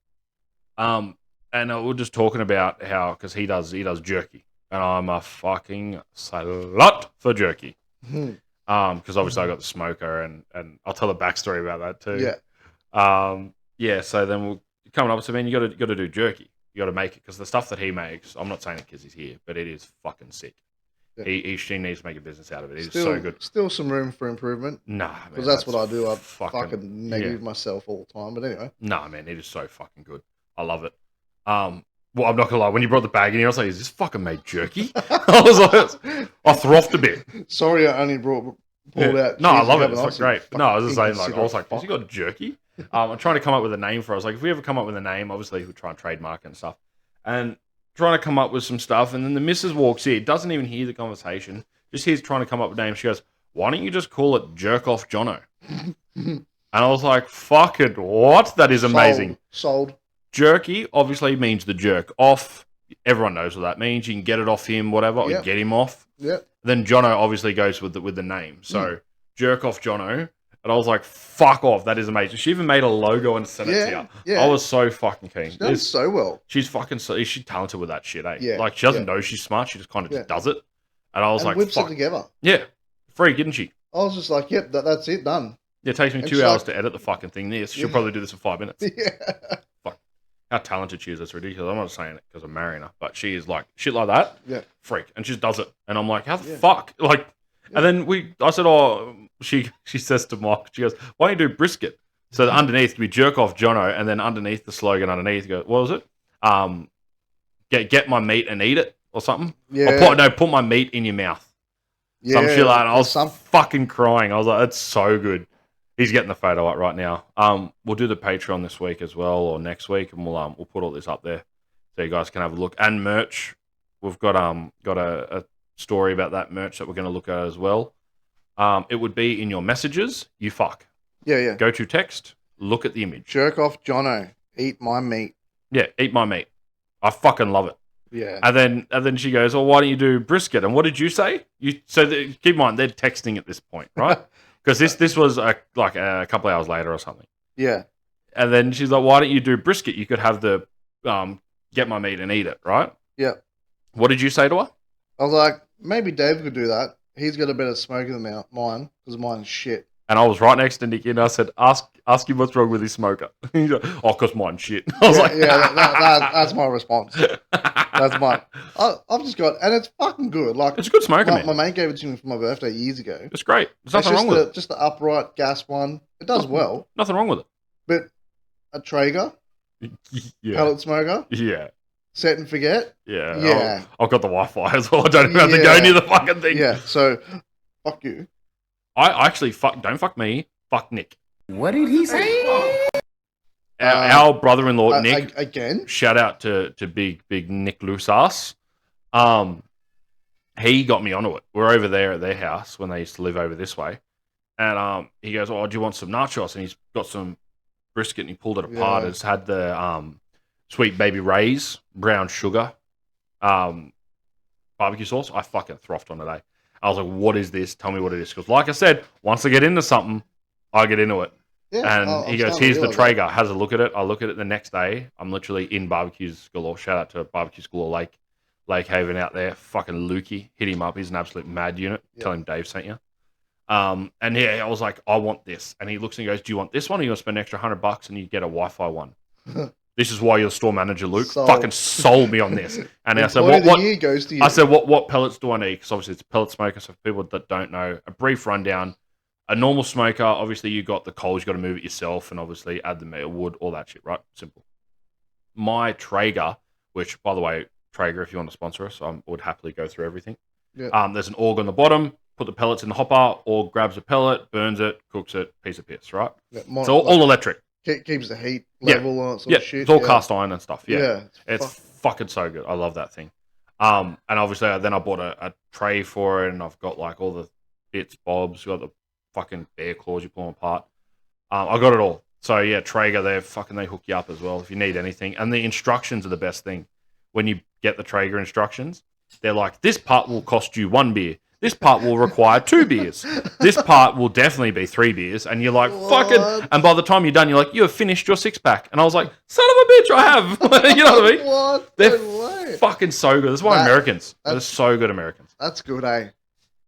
and we were just talking about how because he does jerky, and I'm a fucking slut for jerky. Because obviously I got the smoker, and I'll tell the backstory about that too. Yeah. Yeah. So then we'll coming up. So man, you got to do jerky. You got to make it because the stuff that he makes, I'm not saying it because he's here, but it is fucking sick. Yeah. She needs to make a business out of it. It's Still, so good. Still some room for improvement. Nah, man, Because that's what I do. I fucking yeah. negative myself all the time. But anyway. Nah, man, it is so fucking good. I love it. Well, I'm not gonna lie. When you brought the bag in here, I was like, "Is this fucking made jerky?" I was like, I frothed a bit. Sorry, I only pulled out. No, I cheese love and it. It's have like an great. Aussie No, I was just saying, fucking like, I was like, cigarette. "Has he got jerky?" I'm trying to come up with a name for it. I was like, if we ever come up with a name, obviously we'll try and trademark it and stuff. And trying to come up with some stuff, and then the missus walks in, doesn't even hear the conversation, just hears trying to come up with names. She goes, "Why don't you just call it Jerk Off Jono?" And I was like, "Fuck it, what? That is amazing." Sold. Jerky obviously means the jerk off. Everyone knows what that means. You can get it off him, whatever, or Yep. get him off. Yep. Then Jono obviously goes with the name. So Jerk Off Jono. And I was like, fuck off. That is amazing. She even made a logo and sent it to you. Yeah. I was so fucking keen. She does so well. She's fucking so she's talented with that shit, eh? Yeah, Like she doesn't yeah. know she's smart. She just kind of Yeah. just does it. And I was And like, whips fuck. it together. Yeah. Freak, isn't she? I was just like, yep, that's it, done. Yeah, it takes me And 2 she's hours like- to edit the fucking thing. This she'll Yeah. probably do this in 5 minutes. Yeah. How talented she is. It's ridiculous. I'm not saying it because I'm marrying her, but she is like shit like that. Yeah. Freak. And she just does it. And I'm like, how the Yeah. fuck? Like, and then I said, oh, she says to Mark, she goes, why don't you do brisket? So underneath can be Jerk Off Jono, and then underneath the slogan underneath, go, what was it? Get my meat and eat it or something. Yeah. Or put my meat in your mouth. Yeah. Some shit like that. I was Some- fucking crying. I was like, that's so good. He's getting the photo up right now. We'll do the Patreon this week as well, or next week, and we'll put all this up there so you guys can have a look. And merch, we've got a story about that merch that we're going to look at as well. It would be in your messages. You fuck. Yeah. Go to text. Look at the image. Jerk off, Jono. Eat my meat. Yeah, eat my meat. I fucking love it. Yeah. And then she goes, "Well, why don't you do brisket?" And what did you say? Keep in mind they're texting at this point, right? Because this was like a couple hours later or something. Yeah. And then she's like, "Why don't you do brisket? You could have the get my meat and eat it, right?" Yeah. What did you say to her? I was like, maybe Dave could do that. he's got a better smoker than mine because mine's shit. And I was right next to Nicky, and I said, "Ask him what's wrong with his smoker." He's like, "Oh, cause mine's shit." I was like, That's my response. That's my. I've just got, and it's fucking good. Like It's a good smoker, my man. mate gave it to me for my birthday years ago. It's great. There's nothing It's wrong with it. just the upright gas one. It does well, Nothing wrong with but a Traeger it. Yeah, pellet smoker, yeah, set and forget. yeah. Yeah. I've got the Wi-Fi as well. I don't even have to go Yeah. near the fucking thing. Yeah, so fuck you. I actually don't fuck me. Fuck Nick. What did he say? Our brother-in-law Nick. Again. Shout out to big Nick Lusas. He got me onto it. We're over there at their house when they used to live over this way, and he goes, "Oh, do you want some nachos?" And he's got some brisket, and he pulled it apart. Yeah. It's had the Sweet Baby Ray's brown sugar barbecue sauce. I fucking frothed on today. I was like, "What is this? Tell me what it is." Because, like I said, once I get into something, I get into it. Yeah, And I'm he goes, starting to "Here's the realise Traeger." Has a look at it. I look at it the next day. I'm literally in barbecues galore. Shout out to Barbecues Galore Lake Haven out there. Fucking Lukey. Hit him up. He's an absolute mad unit. Yeah. Tell him Dave sent you. And yeah, I was like, "I want this." And he looks and he goes, "Do you want this one? Or you want to spend an extra $100 and you get a Wi-Fi one?" This is why you're the store manager, Luke. Sold. Fucking sold me on this. And I said, Employee of "What?" the year goes to you. I said, "What pellets do I need?" Because obviously it's a pellet smoker. So for people that don't know, a brief rundown. A normal smoker, obviously you got the coals, you got to move it yourself, and obviously add the metal wood, all that shit, right? Simple. My Traeger, which by the way, Traeger, if you want to sponsor us, I would happily go through everything. Yeah. There's an org on the bottom. Put the pellets in the hopper, or grabs a pellet, burns it, cooks it, piece of piss, right? Yeah, It's all electric. keeps the heat Yeah. level on it, sort Yeah, of shit. it's all cast iron and stuff. Yeah, Yeah, it's fucking so good. I love that thing. And obviously then I bought a tray for it, and I've got like all the bits, bobs, got the fucking bear claws, you pull them apart. I got it all. So yeah, Traeger, they hook you up as well if you need anything. And the instructions are the best thing. When you get the Traeger instructions, they're like, this part will cost you 1 beer. This part will require 2 beers. This part will definitely be 3 beers. And you're like, fucking. And by the time you're done, you're like, you have finished your 6-pack. And I was like, son of a bitch, I have. You know what I mean? What? They're No way. fucking so good. That's why Americans. They're so good, Americans. That's good, eh?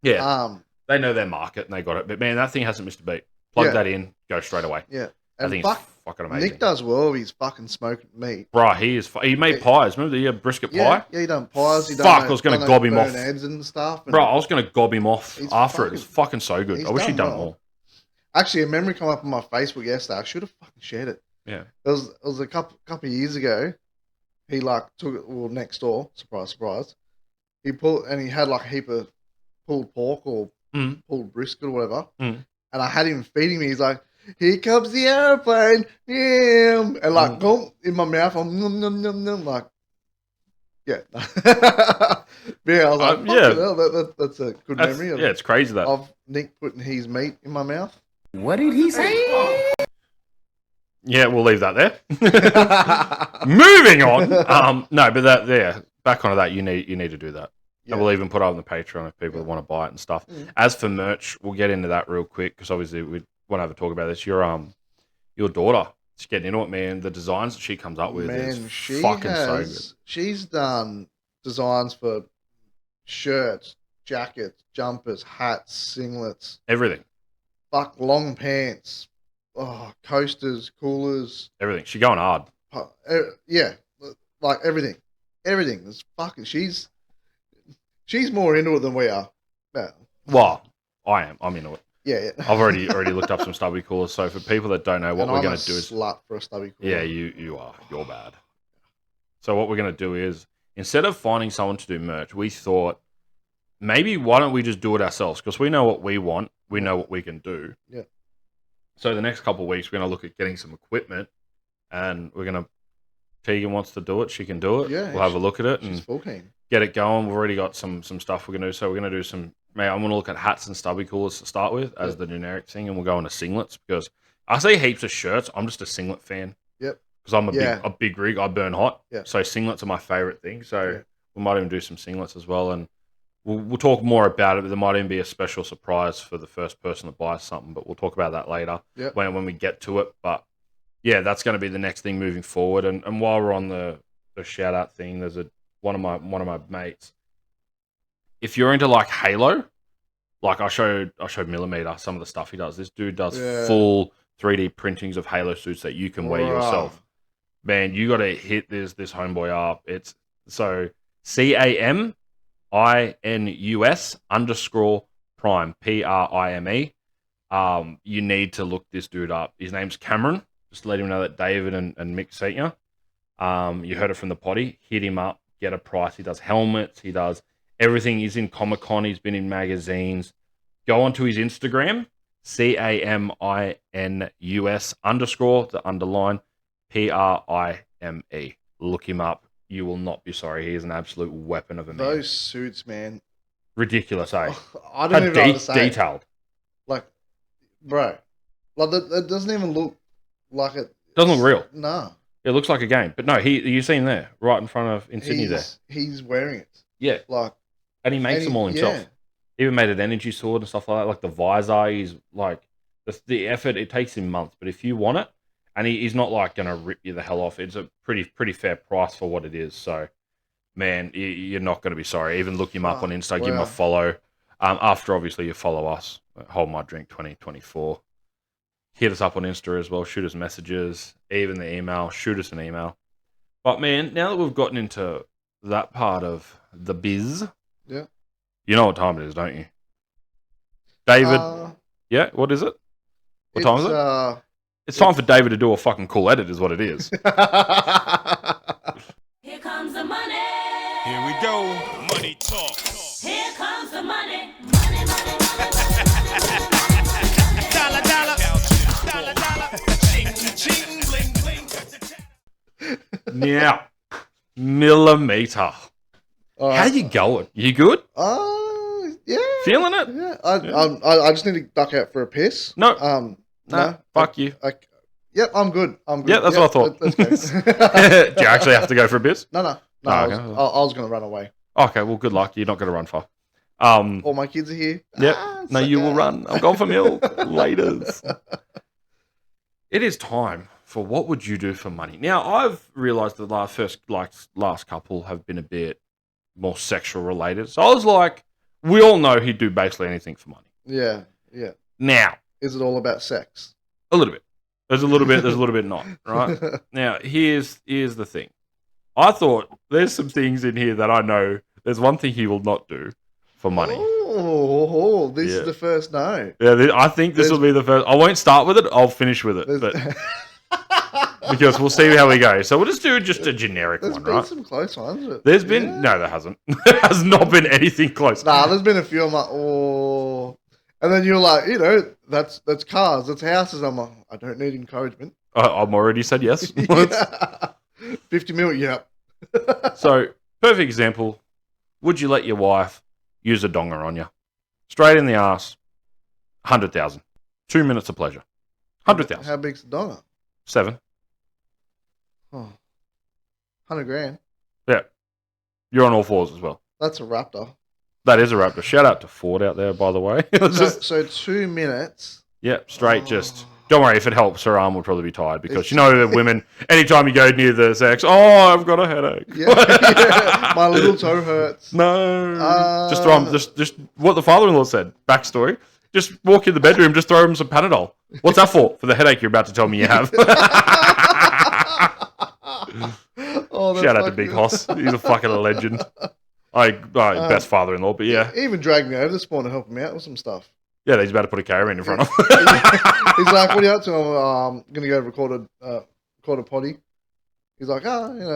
Yeah. They know their market and they got it. But man, that thing hasn't missed a beat. Plug that in, go straight away. Yeah. I And think it's fucking amazing. Nick does well. He's fucking smoking meat. Bruh, he made pies. Remember the brisket pie? Yeah, he done pies. He Fuck, I was gonna gob him off. Ends and stuff. And Bro, I was going to gob him off He's after it. It's fucking so good. he's I wish he'd done done well. more. Actually, a memory come up on my Facebook yesterday. I should have fucking shared it. Yeah. It was a couple of years ago. He like took it next door. Surprise, surprise. He had like a heap of pulled pork or pulled brisket or whatever. Mm. And I had him feeding me. He's like, "Here comes the airplane," yeah, and like gulp in my mouth. I'm num num num num like, yeah. Yeah, I was like, yeah. that's a good memory. Yeah, it's crazy that. Of Nick putting his meat in my mouth. What did he say? Yeah, we'll leave that there. Moving on. No, but back onto that, you need to do that. Yeah. And we'll even put it on the Patreon if people want to buy it and stuff. As for merch, we'll get into that real quick because obviously we want to have a talk about this. Your daughter, she's getting into it, man. The designs that she comes up with is fucking so good. She's done designs for shirts, jackets, jumpers, hats, singlets, Everything. long pants, coasters, coolers. Everything. She's going hard. Yeah, like everything. Everything is fucking. She's more into it than we are. Yeah. Well, I am. I'm into it. Yeah. I've already looked up some stubby coolers. So for people that don't know, what we're going to do is slut for a stubby cooler. yeah, you are. You're bad. So what we're going to do is instead of finding someone to do merch, we thought maybe why don't we just do it ourselves? Because we know what we want, we know what we can do. Yeah. So the next couple of weeks, we're going to look at getting some equipment, and we're going to. Tegan wants to do it. She can do it. Yeah, we'll have a look at it She's and full keen. get it going. We've already got some stuff we're going to do. So we're going to do some. Mate, I'm going to look at hats and stubby coolers to start with as the generic thing, and we'll go into singlets because I see heaps of shirts. I'm just a singlet fan. Yep. Because I'm a big rig. I burn hot. Yep. So singlets are my favorite thing. So we might even do some singlets as well, and we'll talk more about it. But there might even be a special surprise for the first person that buys something. But we'll talk about that later when we get to it. But yeah, that's going to be the next thing moving forward. And while we're on the shout out thing, there's one of my mates. If you're into like Halo, Like I showed Millimeter some of the stuff he does. This dude does Yeah. full 3D printings of Halo suits that you can wear Bruh. yourself. Man, you got to hit this homeboy up. It's so CAMINUS _ Prime PRIME. You need to look this dude up. His name's Cameron. Just let him know that David and Mick sent you. You heard it from the potty. Hit him up. Get a price. He does helmets. He does everything. He's in Comic-Con. He's been in magazines. Go onto his Instagram. CAMINUS _ the underline PRIME. Look him up. You will not be sorry. He is an absolute weapon of a man. Those suits, man. Ridiculous, eh? I don't even know how to say it. Detailed. Like, bro, like that doesn't even look like it. Doesn't look real. No. It looks like a game. But no, you see him there, right in front of, in Sydney there. He's wearing it. Yeah. Like, And he makes them all himself. Yeah. He even made an energy sword and stuff like that, like the visor. He's like, the effort, it takes him months. But if you want it, and he's not like going to rip you the hell off, it's a pretty fair price for what it is. So, man, you're not going to be sorry. Even look him up on Insta, give him a follow. After, obviously, you follow us, Hold My Drink 2024. Hit us up on Insta as well. Shoot us messages, even the email. Shoot us an email. But, man, now that we've gotten into that part of the biz, Yeah. you know what time it is, don't you? David, yeah, what is it? What time is it? It's time for David to do a fucking cool edit, is what it is. Here comes the money. Here we go. Money talk. Here comes the money. Money, money, money, money. Dollar, dollar. Dollar, dollar. Ching, ching, bling, bling. Now, Millimeter. How you going? You good? Yeah. Feeling it? Yeah. I just need to duck out for a piss. No. No, fuck you. Yep, I'm good. Yeah, that's what I thought. Let's go. Do you actually have to go for a piss? No. Oh, I okay. was going to run away. Okay, well, good luck. You're not going to run far. All my kids are here. Yep. It's No, you okay. will run. I'm going for milk. Laters. It is time for what would you do for money? Now, I've realised the last couple have been a bit more sexual related. So I was like, we all know he'd do basically anything for money. Yeah. Now, Is it all about sex? a little bit. There's a little bit not, right? Now, here's the thing. I thought there's some things in here that I know. There's one thing he will not do for money. This is the first no. Yeah, I think this will be the first. I won't start with it. I'll finish with it, but because we'll see how we go. So we'll just do just a generic There's one, been right? some close ones. But There's been no, there hasn't. There has not been anything close. Nah, there's been a few. I'm like, oh, and then you're like, that's cars, that's houses. I'm like, I don't need encouragement. I'm already said yes. Yeah. 50 mil, yep. So, perfect example. Would you let your wife use a donger on you? Straight in the ass. 100,000. 2 minutes of pleasure. 100,000. How big's the dollar? 7. Oh, 100 grand. Yeah. You're on all fours as well. That's a raptor. That is a raptor. Shout out to Ford out there, by the way. So 2 minutes. Yeah, straight just. Don't worry, if it helps, her arm will probably be tired because you know that women, anytime you go near the sex, I've got a headache. Yeah. My little toe hurts. No. Just throw him, just what the father-in-law said. Backstory. Just walk in the bedroom, just throw him some Panadol. What's that for? For the headache you're about to tell me you have. Shout out to Big Hoss. He's a fucking legend. Best father-in-law, but yeah. He even dragged me over this morning to help him out with some stuff. Yeah, he's about to put a caravan in front of him. He's like, what are you up to? I'm going to go record a potty. He's like,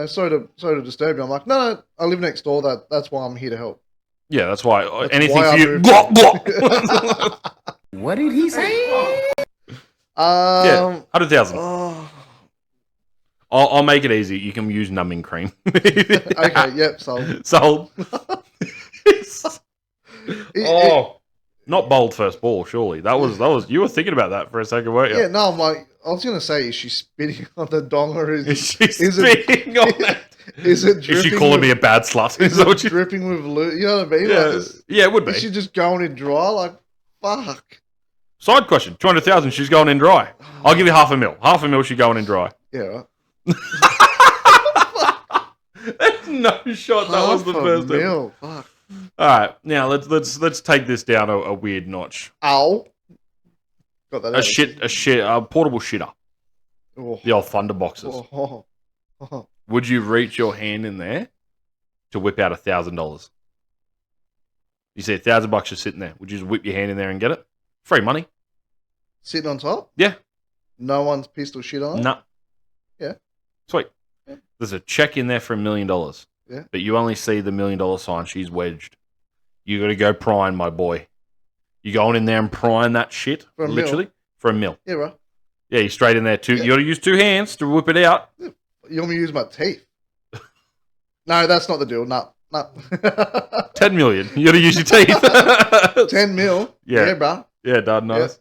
sorry to disturb you. I'm like, no, I live next door. That's why I'm here to help. Yeah, that's why. That's Anything why for I you. moved. Glop, What did he say? yeah, 100,000. Oh, I'll make it easy. You can use numbing cream. okay, yep, sold. Sold. It- Not bold first ball, surely. That was. You were thinking about that for a second, weren't you? yeah, no, I'm like, I was going to say, is she spitting on the dong or Is she is it- spitting on that? is it dripping? Is she calling with, me a bad slut? Is Is that it what you? dripping with lube? You know what I mean? Yeah, Like, yeah, it would be. is she just going in dry? Like, fuck. Side question: 200,000. She's going in dry. I'll give you $500,000. $500,000. She's going in dry. Yeah, right. There's no shot. That was the first one. mil. Fuck. All right, now let's take this down a weird notch. Ow. Got that A portable shitter. Oh. The old Thunder boxes. Oh. Oh. Would you reach your hand in there to whip out $1,000? You see $1,000 just sitting there. Would you just whip your hand in there and get it? Free money. Sitting on top? Yeah. No one's pissed or shit on it? Nah. Yeah. Sweet. Yeah. There's a check in there for $1 million. Yeah. But you only see the $1 million sign. She's wedged. You got to go prying, my boy. You going in there and prying that shit, For a literally, mil? for $1 million. Yeah, right. Yeah, you're straight in there too. Yeah. You got to use 2 hands to whip it out. You want me to use my teeth? No, that's not the deal. No. 10 million. You got to use your teeth. 10 mil? Yeah. Yeah, bro. Yeah, done. Nice.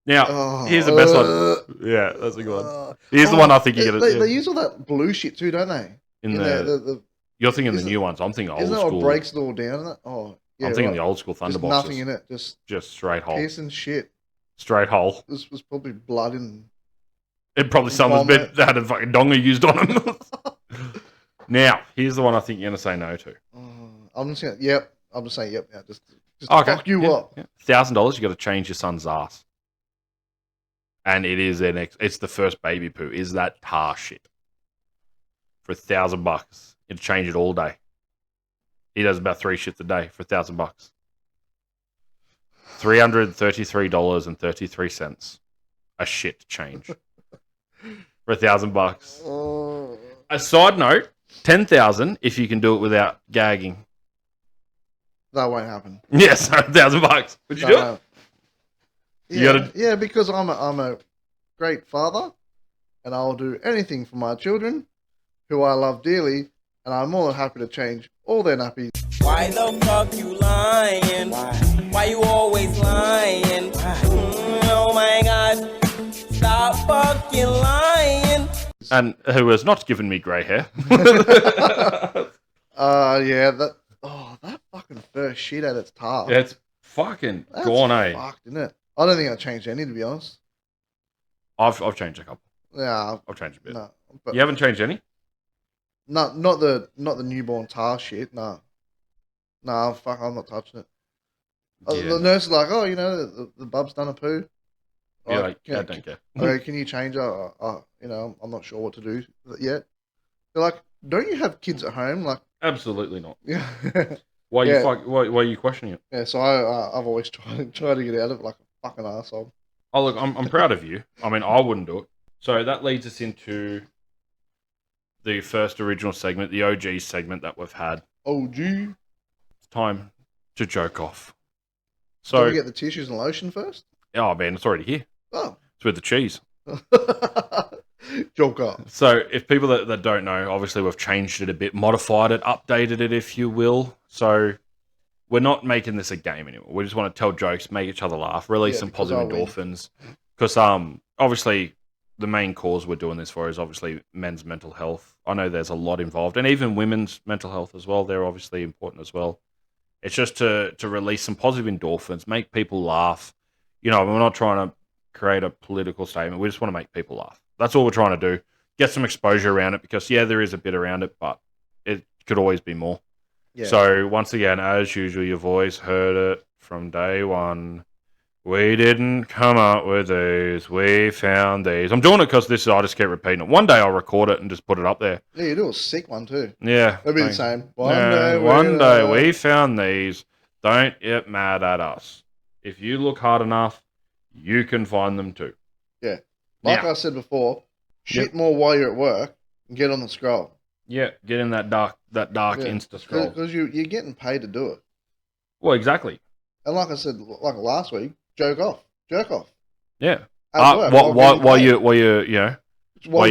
Now, Oh, here's the best one. Yeah, that's a good one. Here's the one I think you're going to They use all that blue shit too, don't they? In the You're thinking the isn't- new ones. I'm thinking old isn't that school. what breaks it all down? Oh, yeah. I'm thinking right. the old school Thunder Just boxes. nothing in it. Just straight hole. Piss and shit. Straight hole. This was probably blood in. It probably someone's been Vomit. had a fucking donga used on them. Now, here's the one I think you're going to say no to. I'm just saying, yep. I'm just saying, yep. Now, just Okay. fuck you yeah, up. yeah. $1,000, you got to change your son's ass. And it is it's the first baby poo. Is that tar shit? For $1,000. You'd change it all day. He does about 3 shits a day for $1,000. $333.33. A shit change. For $1,000. Oh. A side note, 10,000 if you can do it without gagging. That won't happen. Yes, $1,000. Would you do it? You Yeah, gotta- yeah, because I'm a great father, and I'll do anything for my children, who I love dearly, and I'm more than happy to change all their nappies. Why the fuck you lying? Why you always lying? Oh my god. Stop fucking lying. And who has not given me grey hair. Yeah, that fucking first shit at its top. It's fucking That's gone, eh? fucked, isn't it? I don't think I changed any, to be honest. I've changed a couple. Yeah, I've changed a bit. no, but You haven't changed any? not the newborn tar shit. No, fuck, I'm not touching it. Yeah. The nurse is like, oh, the bub's done a poo. You're Oh, like, I don't care. Okay, can you change it? I'm not sure what to do yet. They're like, don't you have kids at home? Like, Absolutely not. yeah, Why Yeah. why are you questioning it? yeah. So I've always tried to get out of it like a fucking asshole. Oh, look, I'm proud of you. I mean, I wouldn't do it. So that leads us into the first original segment, the OG segment that we've had. Oh, gee. It's time to joke off. So So, we get the tissues and lotion first. oh man, it's already here. Oh, It's with the cheese. joke up. So, if people that don't know, obviously we've changed it a bit, modified it, updated it, if you will. So, we're not making this a game anymore. We just want to tell jokes, make each other laugh, release Yeah, some because positive I win. endorphins. Because obviously the main cause we're doing this for is obviously men's mental health. I know there's a lot involved, and even women's mental health as well. They're obviously important as well. It's just to release some positive endorphins, make people laugh. You know, we're not trying to create a political statement. We just want to make people laugh. That's all we're trying to do. Get some exposure around it because, yeah, there is a bit around it, but it could always be more. Yeah. So, once again, as usual, you've always heard it from day one. We didn't come up with these. We found these. I'm doing it because I just keep repeating it. One day I'll record it and just put it up there. Yeah, you do a sick one too. Yeah. It'll be the thanks. same. Yeah, one day we found these. Don't get mad at us. If you look hard enough, you can find them too. Yeah. Like Now- I said before, shit Yep. more while you're at work and get on the scroll. Yeah, get in that dark Yeah. Insta scroll. Because you're getting paid to do it. Well, exactly. And like I said, like last week, jerk off. Yeah. At work, While you know, while you're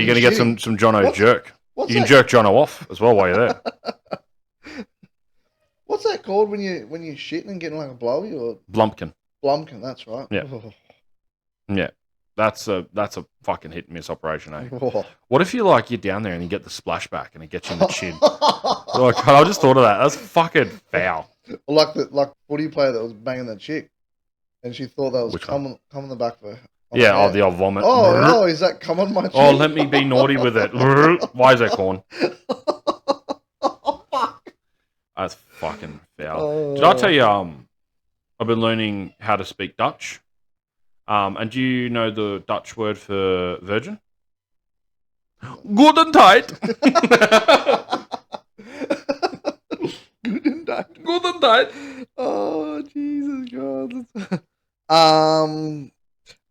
gonna get shitting. some Jono What's- jerk. What's You can that? jerk Jono off as well while you're there. What's that called when you're shitting and getting like a blowy or Blumpkin. blumpkin? That's right. Yeah. Yeah. That's a fucking hit and miss operation, eh? Oh. What if you're down there and you get the splashback and it gets you in the chin? Oh, God, I just thought of that. That's fucking foul. Or like the footy player that was banging that chick, and she thought that was Which cum on the back of her. Yeah, head. the old vomit. Oh, is that cum on my chick? Oh, let me be naughty with it. Why is that corn? Oh, fuck. That's fucking foul. Oh. Did I tell you? I've been learning how to speak Dutch. And do you know the Dutch word for virgin? Guten Tag. Good night. Guten Tag. Oh, Jesus God.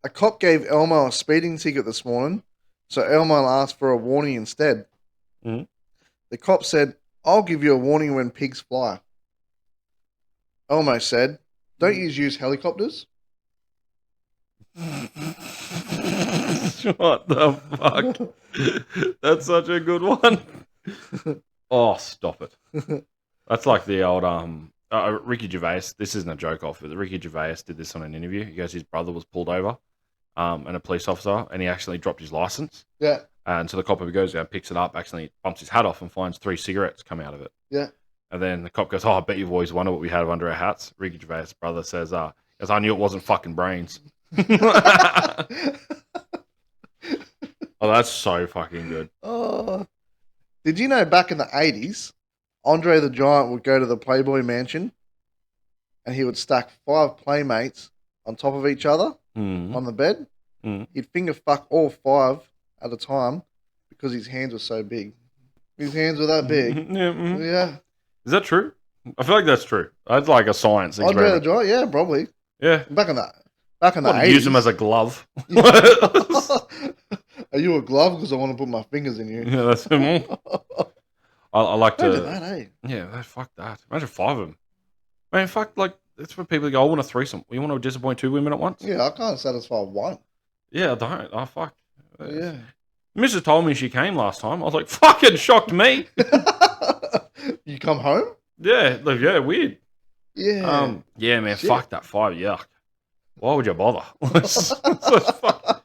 A cop gave Elmo a speeding ticket this morning, so Elmo asked for a warning instead. Mhm. The cop said, "I'll give you a warning when pigs fly." Elmo said, "Don't you use helicopters?" What the fuck? That's such a good one. Oh, stop it. That's like the old Ricky Gervais. This isn't a joke off it. Ricky Gervais did this on an interview. He goes, his brother was pulled over, and a police officer, and he accidentally dropped his license. Yeah, And so the cop goes down, picks it up, accidentally bumps his hat off, and finds 3 cigarettes come out of it. yeah. And then the cop goes, "Oh, I bet you've always wondered what we had under our hats." Ricky Gervais' brother says, "Because I knew it wasn't fucking brains." Oh, that's so fucking good. Oh. Did you know back in the 80s, Andre the Giant would go to the Playboy Mansion and he would stack 5 playmates on top of each other Mm. on the bed? Mm. He'd finger fuck all 5 at a time because his hands were so big. His hands were that big. Yeah, mm. Yeah. Is that true? I feel like that's true. That's like a science Andre the experiment. Giant? Yeah, probably. Yeah. Back in the What, 80s. use them as a glove. Are you a glove? Because I want to put my fingers in you. Yeah, that's I like Imagine to. that, eh? Yeah, fuck that. Imagine 5 of them. Man, fuck, like, that's where people go, "I want a threesome." You want to disappoint 2 women at once? Yeah, I can't satisfy one. Yeah, I don't. Oh, fuck. Yeah. Mrs. told me she came last time. I was like, fucking shocked me. You come home? Yeah, like, yeah, weird. Yeah. Yeah, man, Shit. fuck that 5, yuck. Why would you bother? Fuck.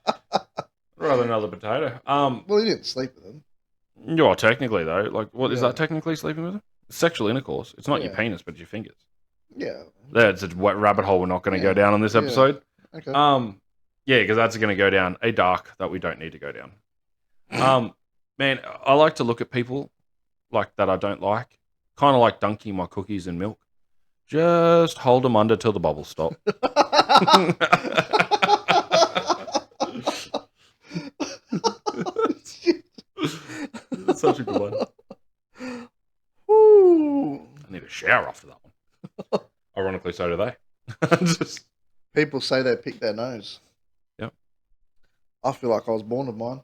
Rather another potato. Well, you didn't sleep with them. Yeah, technically though, like, what is Yeah. that technically sleeping with them? Sexual intercourse. It's not your Yeah. penis, but your fingers. Yeah. That's a wet rabbit hole we're not going to go Yeah. down on this Yeah. episode. Okay. Yeah, because that's going to go down a dark that we don't need to go down. Man, I like to look at people like that I don't like, kind of like dunking my cookies in milk. Just hold them under till the bubbles stop. That's such a good one. Ooh. I need a shower after that one. Ironically, so do they. Just, People say they pick their nose. Yep. I feel like I was born with mine.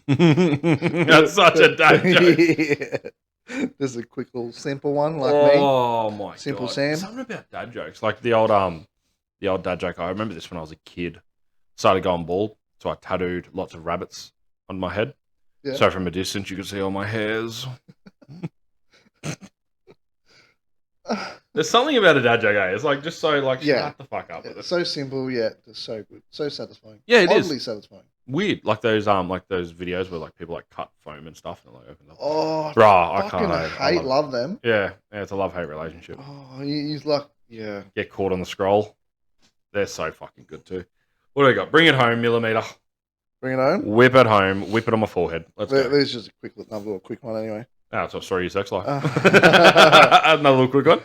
that's such a dad joke. Yeah. Just a quick little simple one like me. Oh my Simple god! Sam. Something about dad jokes, like the old dad joke. I remember this when I was a kid. Started going bald, so I tattooed lots of rabbits on my head. Yeah. So from a distance, you could see all my hairs. There's something about a dad joke, eh? It's like just so like Yeah. shut the fuck up with it. It's so simple yet just so good. So satisfying. Yeah, it is. Oddly satisfying. Weird, like those videos where like people like cut foam and stuff and like open up. Oh, Rah, I fucking can't. I hate, love them. Yeah, it's a love-hate relationship. Oh, he's like, yeah. Get caught on the scroll. They're so fucking good too. What do we got? Bring it home, millimeter. Bring it home. Whip it home. Whip it on my forehead. Let's go. There's just another little quick one anyway. Ah, so sorry, your sex life. Uh. Another little quick one.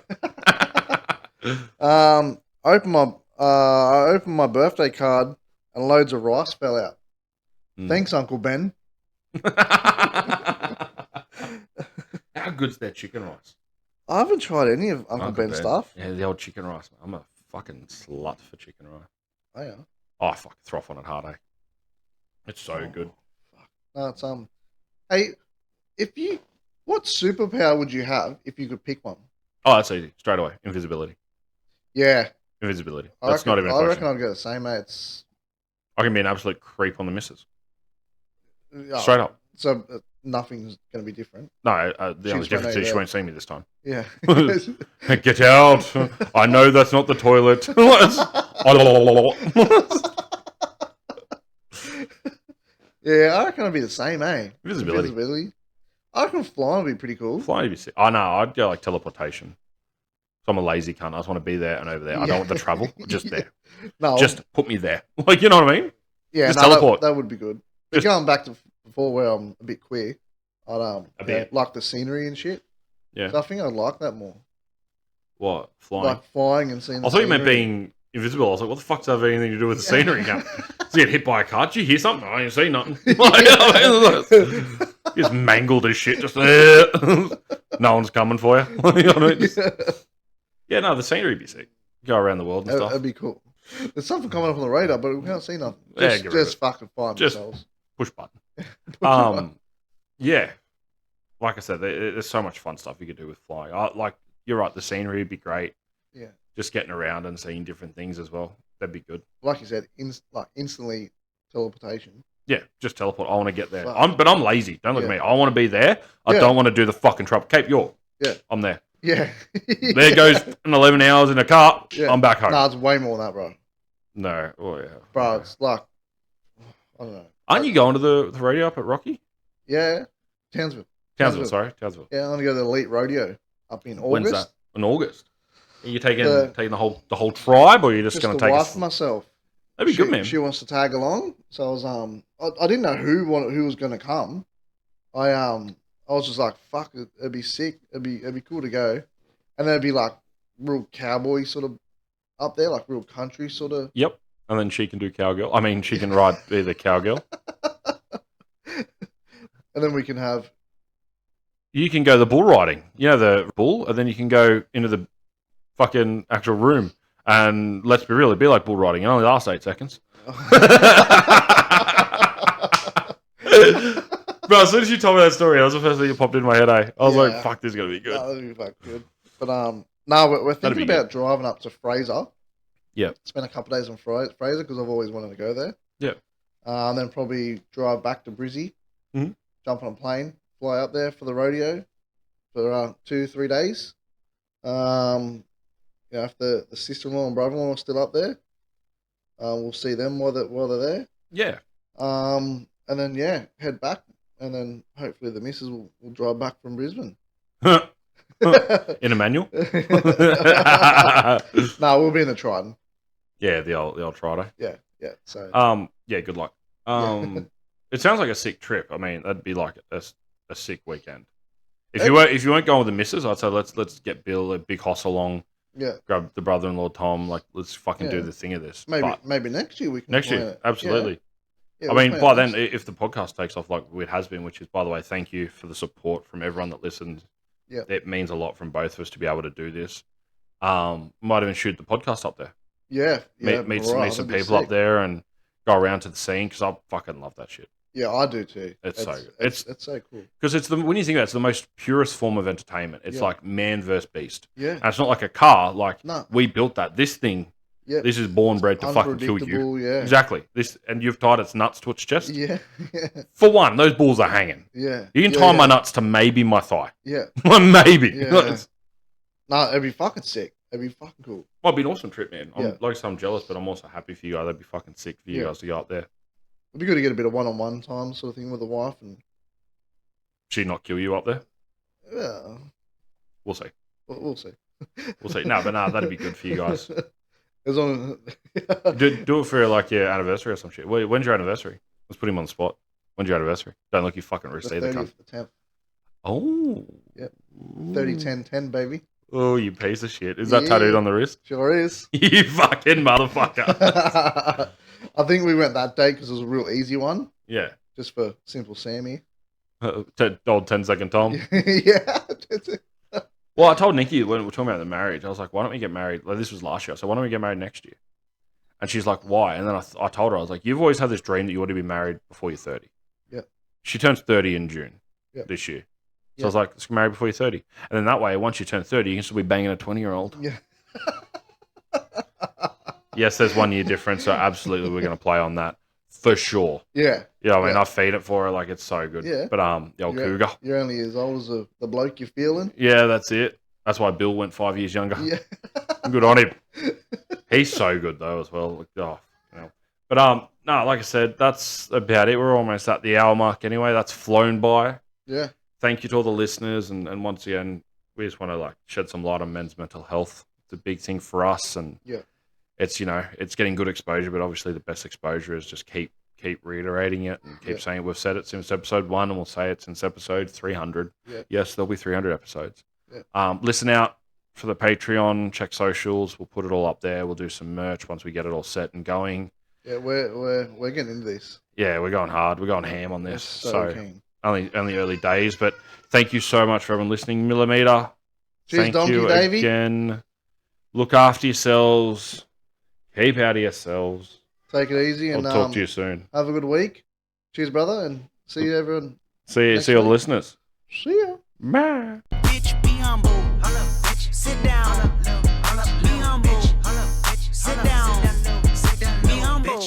I opened my birthday card and loads of rice fell out. Mm. Thanks, Uncle Ben. How good's their chicken rice? I haven't tried any of Uncle Ben's stuff. Yeah, the old chicken rice. I'm a fucking slut for chicken rice. Oh yeah. Oh, I fucking throw off on it hard, eh? It's so good. No, it's Hey, what superpower would you have if you could pick one? Oh, that's easy. Straight away. Invisibility. Yeah. Invisibility. That's not even a I question. reckon I'd go the same, mate. I can be an absolute creep on the missus. Oh, Straight up. So nothing's going to be different. No, the only She's difference right is she there. won't see me this time. Yeah. Get out. I know that's not the toilet. Yeah, I reckon I'd be the same, eh? Invisibility. I reckon flying would be pretty cool. Flying would be sick. Oh, no, I'd go like teleportation. So I'm a lazy cunt. I just want to be there and over there. I don't want the travel. Just there. No, Just put me there. Like, you know what I mean? yeah, just no, teleport. That would be good. But Just- going back to before where I'm a bit queer, I'd A bit. like the scenery and shit. Yeah. So I think I'd like that more. What? Flying? like flying and seeing. I thought you meant being invisible. I was like, what the fuck does that have anything to do with the scenery? Cunt? Does he get hit by a car? Did you hear something? I didn't see nothing. He's mangled as shit. Just no one's coming for you. You know what I mean? Yeah, no, the scenery would be sick. Go around the world and stuff. That'd be cool. There's something coming up on the radar, but we can't see nothing. Yeah, Just fucking find Just themselves. push button. button. Yeah. Like I said, there's so much fun stuff you could do with flying. Like you're right, the scenery would be great. Yeah. Just getting around and seeing different things as well. That'd be good. Like you said, instantly teleportation. Yeah, just teleport. I want to get there. Fuck. But I'm lazy. Don't look at Yeah. me. I want to be there. I Yeah. don't want to do the fucking trouble. Cape York. Yeah. I'm there. Yeah. There goes 11 hours in a car. Yeah. I'm back home. Nah, it's way more than that, bro. No. Oh, yeah. Bro, it's like, I don't know. Aren't you going to the rodeo up at Rocky? Yeah. Townsville. Sorry. Townsville. Yeah, I'm going to go to the Elite Rodeo up in August. When's that? In August. Are you taking The- the whole tribe, or are you just going the to take wife and myself. That'd be good, man. She wants to tag along, so I was I didn't know who was going to come. I was just like, fuck, it'd be sick. It'd be cool to go, and there'd be like real cowboy sort of up there, like real country sort of. Yep. And then she can do cowgirl. I mean, she can ride either cowgirl. And then we can have. You can go the bull riding. You know, the bull, and then you can go into the fucking actual room. And let's be real, it'd be like bull riding. It only lasts 8 seconds. Bro, as soon as you told me that story, that was the first thing that popped into my head, eh? I was like, fuck, this is going to be good. That'd be fucking good. But no, we're That'd thinking be about driving up to Fraser. Yeah. Spend a couple of days on Fraser because I've always wanted to go there. Yeah. And then probably drive back to Brizzy. Mhm. Jump on a plane, fly up there for the rodeo for 2-3 days. If the sister-in-law and brother-in-law are still up there, we'll see them while they're there. Yeah. And then head back, and then hopefully the missus will drive back from Brisbane. In a manual? No, we'll be in the Trident. Yeah, the old Trido. Yeah. So Yeah, good luck. Yeah. It sounds like a sick trip. I mean, that'd be like a sick weekend. If you weren't going with the missus, I'd say let's get Bill, a big hoss along, yeah, grab the brother-in-law Tom, like let's fucking do Yeah. the thing of this. maybe But maybe next year we can. next plan year, it. absolutely. Yeah, I we'll mean, plan by it then, next- if the podcast takes off like it has been, which is, by the way, thank you for the support from everyone that listened. Yeah. It means a lot from both of us to be able to do this. Might even shoot the podcast up there. yeah, Meet right, some that'd be people up sick. there and go around to the scene because I fucking love that shit. Yeah, I do too. It's so good. It's so cool. Because when you think about it, it's the most purest form of entertainment. It's Yeah. like man versus beast. Yeah, And it's not like a car. Like, No. we built that. This thing, yeah. this is born bred to fucking kill you. Unpredictable, Yeah, Exactly. And you've tied its nuts to its chest. yeah, yeah, For one, those balls are hanging. yeah. You can yeah, tie yeah. my nuts to maybe my thigh. Yeah, Maybe. Yeah. It's- no, it'd be fucking sick. It'd be fucking cool. Might be an awesome trip, man. Yeah. Like I said, I'm jealous, but I'm also happy for you guys. That'd be fucking sick for you Yeah. guys to go up there. It'd be good to get a bit of one-on-one time sort of thing with the wife, and She'd not kill you up there. yeah, We'll see. we'll see. We'll see. No, that'd be good for you guys. As long Do it for like your anniversary or some shit. When's your anniversary? Let's put him on the spot. When's your anniversary? Don't look you fucking the wrist either, cunt. 30th, the 10th, Oh. Yep. Ooh. 30-10-10, baby. Oh, you piece of shit. Is that Yeah. tattooed on the wrist? Sure is. You fucking motherfucker. I think we went that day because it was a real easy one, Yeah. just for simple Sammy. Old 10-second Tom. Yeah. Well, I told Nikki when we were talking about the marriage, I was like, why don't we get married? Like, this was last year. So why don't we get married next year? And she's like, why? And then I told her, I was like, you've always had this dream that you want to be married before you're 30. Yeah. She turns 30 in June this year. So I was like, let's get married before you're 30. And then that way, once you turn 30, you can still be banging a 20-year-old. Yeah. Yes, there's 1 year difference. So absolutely, we're going to play on that for sure. Yeah. Yeah, I mean, Yeah. I feed it for her. Like, it's so good. Yeah. But, the old You're- cougar. You're only as old as the bloke you're feeling. Yeah, that's it. That's why Bill went 5 years younger. Yeah. Good on him. He's so good though as well. Like, oh, you know. But no, like I said, that's about it. We're almost at the hour mark anyway. That's flown by. Yeah. Thank you to all the listeners, and once again, we just want to like shed some light on men's mental health. It's a big thing for us, and Yeah. it's it's getting good exposure, but obviously the best exposure is just keep reiterating it and keep saying it. We've said it since episode 1, and we'll say it since episode 300. Yeah. Yes, there'll be 300 episodes. Yeah. Listen out. for the Patreon. Check socials. We'll put it all up there. We'll do some merch once we get it all set and going. Yeah, we're getting into this. Yeah, we're going hard. We're going ham on We're this. so keen. only early days, but thank you so much for everyone listening. Millimeter. Cheers, Thank Donkey you Davey. again. Look after yourselves. Keep out of yourselves. Take it easy I'll and talk to you soon. have a good week. Cheers, brother, and see you everyone. See next all the week. listeners. See ya. Bye. Bitch, be humble. Bitch, sit down. Be humble. Sit down. Be humble.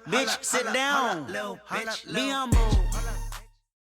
Bitch, sit down. Be humble.